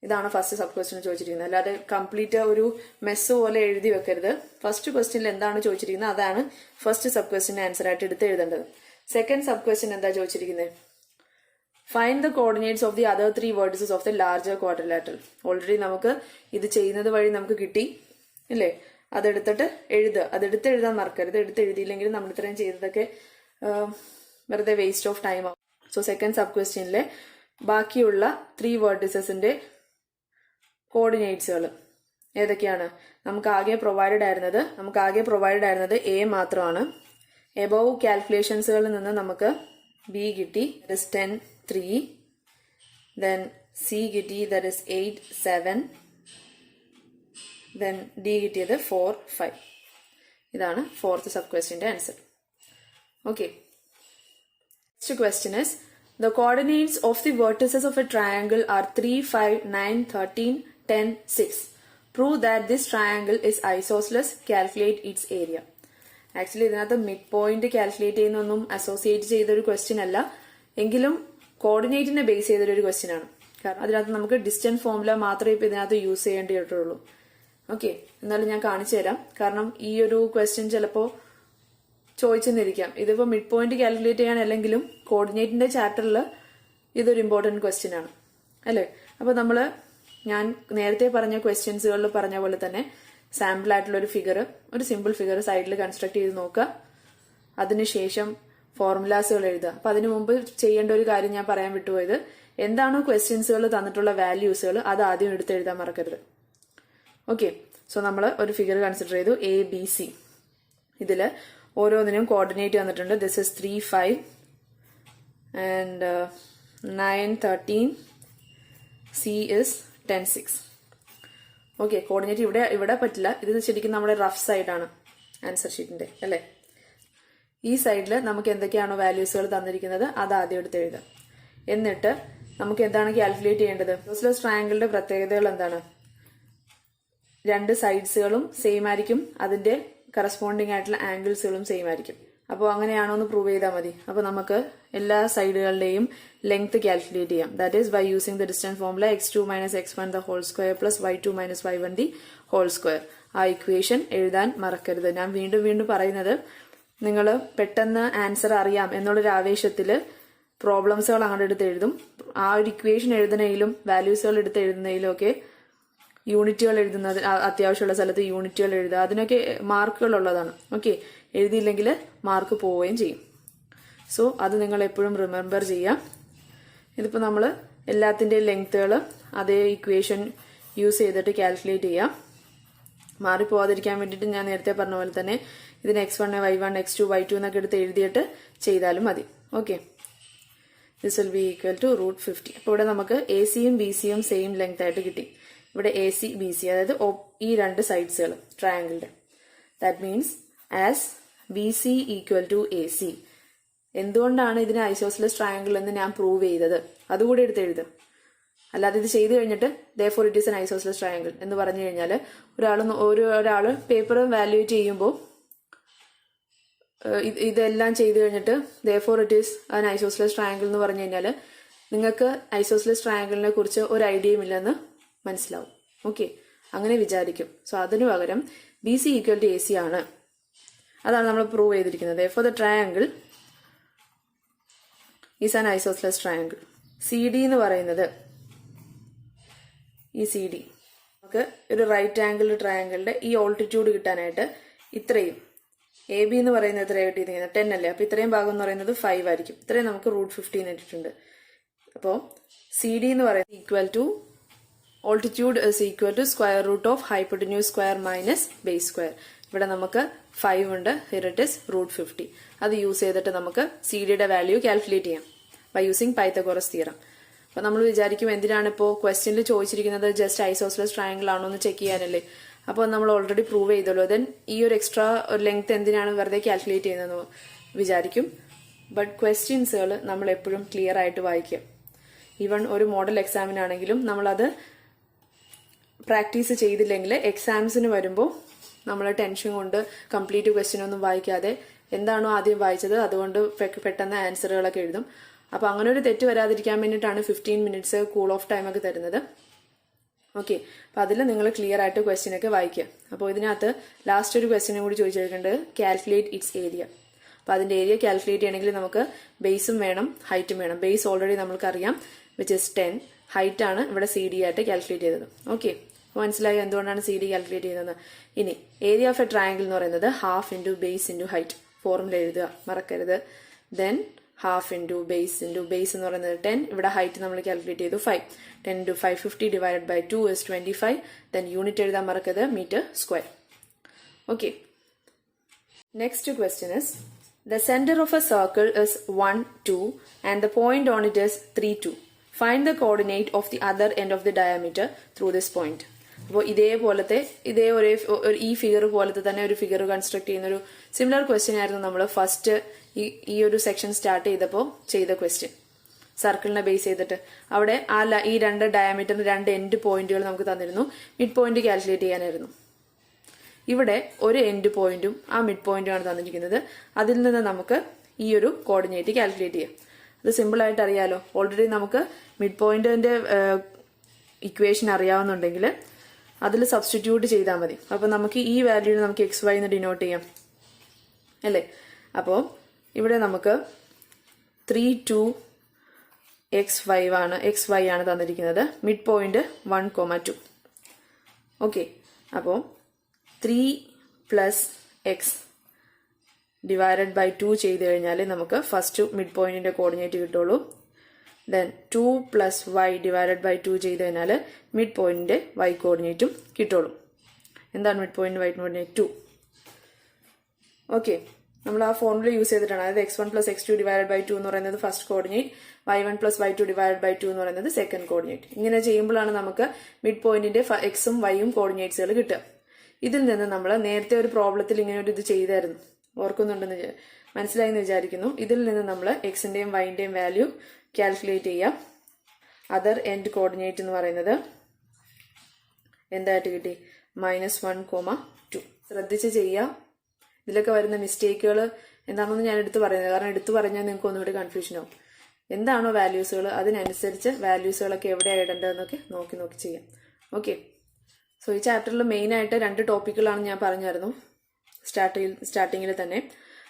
Speaker 1: ഇതാണ് ഫസ്റ്റ് സബ് ക്വസ്റ്റ്യൻ ചോദിച്ചിരിക്കുന്നത്. അല്ലാതെ കംപ്ലീറ്റ് ഒരു മെസ്സ് പോലെ എഴുതി വെക്കരുത്. ഫസ്റ്റ് ക്വസ്റ്റ്യനിൽ എന്താണ് ചോദിച്ചിരിക്കുന്നത് അതാണ് ഫസ്റ്റ് സബ് ക്വസ്റ്റ്യൻ ആൻസർ ആയിട്ട് എടുത്ത് എഴുതേണ്ടത്. സെക്കൻഡ് സബ് ക്വസ്റ്റ്യൻ എന്താ ചോദിച്ചിരിക്കുന്നത്? Find the coordinates of the other 3 vertices of the larger quadrilateral. Already നമുക്ക് ഇത് ചെയ്യുന്നത് വഴി നമുക്ക് കിട്ടി അല്ലേ? അതെടുത്തിട്ട് എഴുതുക. അതെടുത്ത് എഴുതാൻ മറക്കരുത്. എടുത്ത് എഴുതിയില്ലെങ്കിൽ നമ്മൾ ഇത്രയും ചെയ്തതൊക്കെ വെറുതെ വേസ്റ്റ് ഓഫ് ടൈം ആവും. സോ സെക്കൻഡ് സബ് ക്വസ്റ്റ്യനിലെ ബാക്കിയുള്ള 3 വേർട്ടിസസിന്റെ കോർഡിനേറ്റ്സുകൾ ഏതൊക്കെയാണ്? നമുക്ക് ആകെ പ്രൊവൈഡഡ് ആയിരുന്നത് എ മാത്രമാണ്. എബവ് കാൽക്കുലേഷൻസുകളിൽ നിന്ന് നമുക്ക് ബി കിട്ടി, ദാറ്റ് ഇസ് 10, 3. ദെൻ സി കിട്ടി, ദാറ്റ് ഇസ് 8, 7. ദെൻ ഡി കിട്ടിയത് 4, 5. ഇതാണ് 4th സബ് ക്വസ്റ്റ്യന്റെ answer. Okay, next question is the coordinates of the vertices of a triangle are 3, 5, 9, 13, 10, 6. Prove that this triangle is isosceles. Calculate its area. Actually ഇതിനകത്ത് മിഡ് പോയിന്റ് കാൽക്കുലേറ്റ് ചെയ്യുന്നൊന്നും അസോസിയേറ്റ് ചെയ്തൊരു ക്വസ്റ്റ്യൻ അല്ല, എങ്കിലും കോർഡിനേറ്റിനെ ബേസ് ചെയ്തൊരു ക്വസ്റ്റ്യൻ ആണ്. കാരണം അതിനകത്ത് നമുക്ക് ഡിസ്റ്റൻസ് ഫോർമുല മാത്രമേ ഇപ്പൊ ഇതിനകത്ത് യൂസ് ചെയ്യേണ്ടിയിട്ടുള്ളൂ. ഓക്കെ, എന്നാലും ഞാൻ കാണിച്ചു തരാം. കാരണം ഈ ഒരു ക്വസ്റ്റ്യൻ ചിലപ്പോ ചോദിച്ചെന്നിരിക്കാം. ഇതിപ്പോ മിഡ് പോയിന്റ് കാൽക്കുലേറ്റ് ചെയ്യാനല്ലെങ്കിലും കോർഡിനേറ്റിന്റെ ചാപ്റ്ററിൽ ഇതൊരു ഇമ്പോർട്ടന്റ് ക്വസ്റ്റ്യൻ ആണ് അല്ലെ? അപ്പൊ ഞാൻ നേരത്തെ പറഞ്ഞ ക്വസ്റ്റ്യൻസുകളിൽ പറഞ്ഞ പോലെ തന്നെ സാമ്പിൾ ആയിട്ടുള്ള ഒരു സിമ്പിൾ ഫിഗർ സൈഡിൽ കൺസ്ട്രക്ട് ചെയ്ത് നോക്കുക. അതിനുശേഷം ഫോർമുലാസുകൾ എഴുതുക. അപ്പൊ അതിനു മുമ്പ് ചെയ്യേണ്ട ഒരു കാര്യം ഞാൻ പറയാൻ വിട്ടുപോയത്, എന്താണോ ക്വസ്റ്റ്യൻസുകൾ തന്നിട്ടുള്ള വാല്യൂസുകൾ അത് ആദ്യം എടുത്ത് എഴുതാൻ മറക്കരുത്. ഓക്കെ, സോ നമ്മൾ ഒരു ഫിഗർ കൺസിഡർ ചെയ്തു, ABC. ഇതില് ഓരോന്നിനും കോർഡിനേറ്റ് തന്നിട്ടുണ്ട്. This is 3, 5 and 9, 13. C is 10, 6. Okay, coordinate ഇവിടെ പറ്റില്ല. ഇത് ശരിക്കും നമ്മുടെ റഫ് സൈഡാണ് ആൻസർ ഷീറ്റിന്റെ അല്ലെ? ഈ സൈഡിൽ നമുക്ക് എന്തൊക്കെയാണോ വാല്യൂസുകൾ തന്നിരിക്കുന്നത് അത് ആദ്യം എടുത്ത് എഴുതാം. എന്നിട്ട് നമുക്ക് എന്താണ് കാൽക്കുലേറ്റ് ചെയ്യേണ്ടത്? ഐസോസെലസ് ട്രയാങ്കിളിന്റെ പ്രത്യേകതകൾ എന്താണ്? 2 സൈഡ്സുകളും സെയിം ആയിരിക്കും, അതിന്റെ കറസ്പോണ്ടിങ് ആയിട്ടുള്ള ആംഗിൾസുകളും സെയിം ആയിരിക്കും. അപ്പോൾ അങ്ങനെയാണോ എന്ന് പ്രൂവ് ചെയ്താൽ മതി. അപ്പോൾ നമുക്ക് എല്ലാ സൈഡുകളുടെയും ലെങ്ത് കാൽക്കുലേറ്റ് ചെയ്യാം. That is by using the distance formula x2 - x1 the whole square plus y2 - y1 the whole square. ആ ഇക്വേഷൻ എഴുതാൻ മറക്കരുത്. ഞാൻ വീണ്ടും പറയുന്നത്, നിങ്ങൾ പെട്ടെന്ന് ആൻസർ അറിയാം എന്നുള്ളൊരു ആവേശത്തിൽ പ്രോബ്ലംസുകൾ അങ്ങോട്ട് എടുത്ത് എഴുതും. ആ ഒരു ഇക്വേഷൻ എഴുതുന്നതിലും വാല്യൂസുകൾ എടുത്ത് എഴുതുന്നതിലും ഒക്കെ യൂണിറ്റുകൾ എഴുതുന്നത്, അത്യാവശ്യമുള്ള സ്ഥലത്ത് യൂണിറ്റുകൾ എഴുതുക, അതിനൊക്കെ മാർക്കുകൾ ഉള്ളതാണ്. ഓക്കെ, എഴുതിയില്ലെങ്കിൽ മാർക്ക് പോവുകയും ചെയ്യും. സോ അത് നിങ്ങൾ എപ്പോഴും റിമെമ്പർ ചെയ്യാം. ഇതിപ്പോൾ നമ്മൾ എല്ലാത്തിൻ്റെയും ലെങ്ത്തുകൾ അതേ ഇക്വേഷൻ യൂസ് ചെയ്തിട്ട് കാൽക്കുലേറ്റ് ചെയ്യാം. മാറിപ്പോവാതിരിക്കാൻ വേണ്ടിയിട്ട് ഞാൻ നേരത്തെ പറഞ്ഞ പോലെ തന്നെ ഇതിന് x1 y1 x2 y2 എന്നൊക്കെ എടുത്ത് എഴുതിയിട്ട് ചെയ്താലും മതി. Okay, this will be equal to √50. അപ്പോൾ ഇവിടെ നമുക്ക് എ സിയും ബി സിയും സെയിം ലെങ്ത് ആയിട്ട് കിട്ടി. ഇവിടെ എ സി ബി സി, അതായത് ഈ രണ്ട് സൈഡ്സുകൾ ട്രയാങ്കിളിന്റെ. That means as B C equal to A C. എന്തുകൊണ്ടാണ് ഇതിന് ഐസോസെലസ് ട്രയാങ്കിൾ എന്ന് ഞാൻ പ്രൂവ് ചെയ്തത് അതുകൂടി എടുത്ത് എഴുതുക. അല്ലാതെ ഇത് ചെയ്തു കഴിഞ്ഞിട്ട് therefore it is an isosceles triangle എന്ന് പറഞ്ഞു കഴിഞ്ഞാൽ ഒരാൾ പേപ്പർ വാല്യൂറ്റ് ചെയ്യുമ്പോൾ ഇതെല്ലാം ചെയ്തു കഴിഞ്ഞിട്ട് therefore it is an isosceles triangle എന്ന് പറഞ്ഞു കഴിഞ്ഞാൽ നിങ്ങൾക്ക് ഐസോസെലസ് ട്രയാങ്കിളിനെ കുറിച്ച് ഒരു ഐഡിയയും ഇല്ലെന്ന് മനസ്സിലാവും. ഓക്കെ, അങ്ങനെ വിചാരിക്കും. സോ അതിനു പകരം B C equal to A C ആണ്. അതാണ് നമ്മൾ പ്രൂവ് ചെയ്തിരിക്കുന്നത്. therefore the triangle is an isosceles triangle. C D എന്ന് പറയുന്നത്, ഈ സി ഡി നമുക്ക് ഒരു റൈറ്റ് ആംഗിൾ ട്രയാങ്കിളിന്റെ ഈ ഓൾട്ടിറ്റ്യൂഡ് കിട്ടാനായിട്ട് ഇത്രയും എ ബി എന്ന് പറയുന്നത് എത്രയാണ് കിട്ടിയിരിക്കുന്നത്? 10 അല്ലേ? അപ്പോൾ ഇത്രയും ഭാഗം എന്ന് പറയുന്നത് 5 ആയിരിക്കും. ഇത്രയും നമുക്ക് √50 ഇട്ടിട്ടുണ്ട്. അപ്പോൾ സി ഡി എന്ന് പറയുന്നത് equal to altitude is equal to square root of hypotenuse square minus base square. ഇവിടെ നമുക്ക് 5 ഉണ്ട്, ഹിയർ ഇറ്റ് ഇസ് √50. അത് യൂസ് ചെയ്തിട്ട് നമുക്ക് സി ഡിയുടെ വാല്യൂ കാൽക്കുലേറ്റ് ചെയ്യാം ബൈ യൂസിങ് പൈത്തഗോറസ് തിയറം. അപ്പൊ നമ്മൾ വിചാരിക്കും എന്തിനാണ് ഇപ്പോൾ ക്വസ്റ്റ്യനിൽ ചോദിച്ചിരിക്കുന്നത് ജസ്റ്റ് ഐസോസെലസ് ട്രയാങ്കിൾ ആണോ എന്ന് ചെക്ക് ചെയ്യാനല്ലേ. അപ്പോൾ നമ്മൾ ഓൾറെഡി പ്രൂവ് ചെയ്തല്ലോ. ദെൻ ഈ ഒരു എക്സ്ട്രാ ലെങ്ത് എന്തിനാണ് വെറുതെ കാൽക്കുലേറ്റ് ചെയ്യുന്നതെന്ന് വിചാരിക്കും. ബട്ട് ക്വസ്റ്റ്യൻസുകൾ നമ്മൾ എപ്പോഴും ക്ലിയർ ആയിട്ട് വായിക്കുക. ഈവൺ ഒരു മോഡൽ എക്സാമിനാണെങ്കിലും നമ്മളത് പ്രാക്ടീസ് ചെയ്തില്ലെങ്കിൽ എക്സാംസിന് വരുമ്പോൾ നമ്മൾ ടെൻഷൻ കൊണ്ട് കംപ്ലീറ്റ് ക്വസ്റ്റ്യൻ ഒന്നും വായിക്കാതെ എന്താണോ ആദ്യം വായിച്ചത് അതുകൊണ്ട് പെട്ടെന്ന് ആൻസറുകളൊക്കെ എഴുതും. അപ്പൊ അങ്ങനെ ഒരു തെറ്റ് വരാതിരിക്കാൻ വേണ്ടിയിട്ടാണ് 15 മിനിറ്റ്സ് കൂൾ ഓഫ് ടൈം ഒക്കെ തരുന്നത്. ഓക്കെ, അപ്പൊ അതിൽ നിങ്ങൾ ക്ലിയർ ആയിട്ട് ക്വസ്റ്റ്യൻ ഒക്കെ വായിക്കുക. അപ്പോൾ ഇതിനകത്ത് ലാസ്റ്റ് ഒരു ക്വസ്റ്റ്യനും കൂടി ചോദിച്ചിട്ടുണ്ട്, കാൽക്കുലേറ്റ് ഇറ്റ്സ് ഏരിയ. അപ്പൊ അതിന്റെ ഏരിയ കാൽക്കുലേറ്റ് ചെയ്യണമെങ്കിൽ നമുക്ക് ബേസും വേണം ഹൈറ്റും വേണം. ബേസ് ഓൾറെഡി നമുക്കറിയാം, വിച്ച് ഇസ് 10. ഹൈറ്റ് ആണ് ഇവിടെ സി ഡി ആയിട്ട് കാൽക്കുലേറ്റ് ചെയ്തത്. ഓക്കെ, മനസ്സിലായി എന്തുകൊണ്ടാണ് സി ഡി കാൽക്കുലേറ്റ് ചെയ്യുന്നത്. ഇനി ഏരിയ ഓഫ് എ ട്രയാങ്കിൾ എന്ന് പറയുന്നത് half into base into height. Formula എഴുതുക, മറക്കരുത്. ദെൻ ഹാഫ് ഇൻറ്റു ബേസ് എന്ന് പറയുന്നത് 10. ഇവിടെ ഹൈറ്റ് നമ്മൾ കാൽക്കുലേറ്റ് ചെയ്തു 5. 10 into 550 divided by 2 is 25. Then unit എഴുതാൻ മറക്കരുത്, metre square. Okay. Next question is, the center of a circle is 1, 2 and the point on it is 3, 2. Find the coordinate of the other end of the diameter through this point. അപ്പോൾ ഈ ഫിഗർ പോലത്തെ തന്നെ ഒരു ഫിഗർ കൺസ്ട്രക്ട് ചെയ്യുന്ന ഒരു സിമിലർ ക്വസ്റ്റ്യൻ ആയിരുന്നു നമ്മൾ ഫസ്റ്റ് ഈ ഒരു സെക്ഷൻ സ്റ്റാർട്ട് ചെയ്തപ്പോൾ ചെയ്ത ക്വസ്റ്റ്യൻ. സർക്കിളിനെ ബേസ് ചെയ്തിട്ട് അവിടെ ഈ രണ്ട് ഡയമീറ്ററിന് രണ്ട് എൻഡ് പോയിന്റുകൾ നമുക്ക് തന്നിരുന്നു. മിഡ് പോയിന്റ് കാൽക്കുലേറ്റ് ചെയ്യാനായിരുന്നു. ഇവിടെ ഒരു എൻഡ് പോയിന്റും ആ മിഡ് പോയിന്റുമാണ് തന്നിരിക്കുന്നത്. അതിൽ നിന്ന് നമുക്ക് ഈ ഒരു കോർഡിനേറ്റ് കാൽക്കുലേറ്റ് ചെയ്യാം. അത് സിമ്പിൾ ആയിട്ട് അറിയാലോ. ഓൾറെഡി നമുക്ക് മിഡ് പോയിന്റിന്റെ ഇക്വേഷൻ അറിയാവുന്നുണ്ടെങ്കിൽ അതിൽ സബ്സ്റ്റിറ്റ്യൂട്ട് ചെയ്താൽ മതി. അപ്പൊ നമുക്ക് ഈ വാല്യൂ നമുക്ക് XY എന്ന് ഡിനോട്ട് ചെയ്യാം അല്ലേ. അപ്പോൾ ഇവിടെ നമുക്ക് 3, 2 XY ആണ് തന്നിരിക്കുന്നത്. Mid point 1, 2. ഓക്കെ, അപ്പോൾ 3 + X ഡിവൈഡഡ് ബൈ 2 ചെയ്ത് കഴിഞ്ഞാൽ നമുക്ക് ഫസ്റ്റ് മിഡ് പോയിന്റിന്റെ കോർഡിനേറ്റ് കിട്ടുള്ളൂ. ദെൻ 2 + Y ഡിവൈഡഡ് ബൈ 2 ചെയ്ത് കഴിഞ്ഞാൽ മിഡ് പോയിന്റിന്റെ Y കോർഡിനേറ്റും കിട്ടുള്ളൂ. എന്താണ് mid point Y coordinate? 2. Okay, നമ്മൾ ആ ഫോർമുല യൂസ് ചെയ്തിട്ടാണ്. അതായത് x1 + x2 ഡിവൈഡഡ് ബൈ 2 എന്ന് പറയുന്നത് first coordinate, y1 + y2 divided by 2 എന്ന് പറയുന്നത് സെക്കൻഡ് കോർഡിനേറ്റ്. ഇങ്ങനെ ചെയ്യുമ്പോഴാണ് നമുക്ക് മിഡ് പോയിന്റിന്റെ എക്സും വൈയും കോർഡിനേറ്റ്സുകൾ കിട്ടുക. ഇതിൽ നിന്ന് നമ്മൾ നേരത്തെ ഒരു പ്രോബ്ലത്തിൽ ഇങ്ങനെ ഒരു ഇത് ചെയ്തായിരുന്നു, ഓർക്കുന്നുണ്ടെന്ന് മനസ്സിലായെന്ന് വിചാരിക്കുന്നു. ഇതിൽ നിന്ന് നമ്മൾ എക്സിന്റെയും വൈന്റെയും വാല്യൂ കാൽക്കുലേറ്റ് ചെയ്യാം. അതർ എൻഡ് കോർഡിനേറ്റ് എന്ന് പറയുന്നത് എന്തായിട്ട് കിട്ടി? -1, 2. ശ്രദ്ധിച്ച് ചെയ്യാം. ഇതിലൊക്കെ വരുന്ന മിസ്റ്റേക്കുകൾ എന്താണെന്ന് ഞാൻ എടുത്തു പറയുന്നത്. കാരണം എടുത്തു പറഞ്ഞാൽ നിങ്ങൾക്ക് ഒന്നുകൂടി കൺഫ്യൂഷൻ ആവും. എന്താണോ വാല്യൂസുകൾ അതിനനുസരിച്ച് വാല്യൂസുകളൊക്കെ എവിടെയാണ് ഇടേണ്ടതെന്നൊക്കെ നോക്കി ചെയ്യാം. ഓക്കെ. സോ ഈ ചാപ്റ്ററിൽ മെയിനായിട്ട് 2 ടോപ്പിക്കുകളാണ് ഞാൻ പറഞ്ഞായിരുന്നു സ്റ്റാർട്ടിങ്ങിൽ തന്നെ.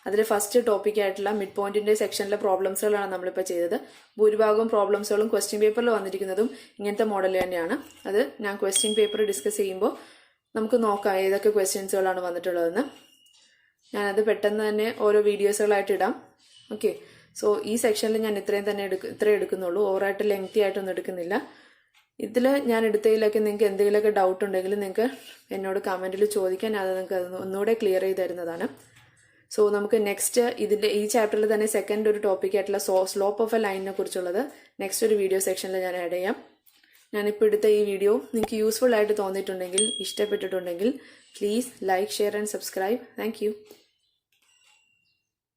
Speaker 1: അതിൽ ഫസ്റ്റ് ടോപ്പിക്കായിട്ടുള്ള മിഡ് പോയിന്റിന്റെ സെക്ഷനിലെ പ്രോബ്ലംസുകളാണ് നമ്മളിപ്പോൾ ചെയ്തത്. ഭൂരിഭാഗവും പ്രോബ്ലംസുകളും ക്വസ്റ്റ്യൻ പേപ്പറിൽ വന്നിരിക്കുന്നതും ഇങ്ങനത്തെ മോഡൽ തന്നെയാണ്. അത് ഞാൻ ക്വസ്റ്റ്യൻ പേപ്പർ ഡിസ്കസ് ചെയ്യുമ്പോൾ നമുക്ക് നോക്കാം ഏതൊക്കെ ക്വസ്റ്റ്യൻസുകളാണ് വന്നിട്ടുള്ളതെന്ന്. ഞാനത് പെട്ടെന്ന് തന്നെ ഓരോ വീഡിയോസുകളായിട്ട് ഇടാം. ഓക്കെ. സോ ഈ സെക്ഷനിൽ ഞാൻ ഇത്രേ എടുക്കുന്നുള്ളൂ. ഓവറായിട്ട് ലെങ്തി ആയിട്ടൊന്നും എടുക്കുന്നില്ല. ഇതിൽ ഞാൻ എടുത്തതിലൊക്കെ നിങ്ങൾക്ക് എന്തെങ്കിലുമൊക്കെ ഡൗട്ട് ഉണ്ടെങ്കിൽ നിങ്ങൾക്ക് എന്നോട് കമൻറ്റിൽ ചോദിക്കാൻ, അത് നിങ്ങൾക്ക് ഒന്നുകൂടെ ക്ലിയർ ചെയ്ത് തരുന്നതാണ്. സോ നമുക്ക് നെക്സ്റ്റ് ഈ ചാപ്റ്ററിൽ തന്നെ സെക്കൻഡ് ഒരു ടോപ്പിക്കായിട്ടുള്ള സ്ലോപ്പ് ഓഫ് എ ലൈനിനെ കുറിച്ചുള്ളത് നെക്സ്റ്റ് ഒരു വീഡിയോ സെക്ഷനിൽ ഞാൻ ആഡ് ചെയ്യാം. ഞാനിപ്പോൾ എടുത്ത ഈ വീഡിയോ നിങ്ങൾക്ക് യൂസ്ഫുൾ ആയിട്ട് തോന്നിയിട്ടുണ്ടെങ്കിൽ, ഇഷ്ടപ്പെട്ടിട്ടുണ്ടെങ്കിൽ please like, share and subscribe. Thank you.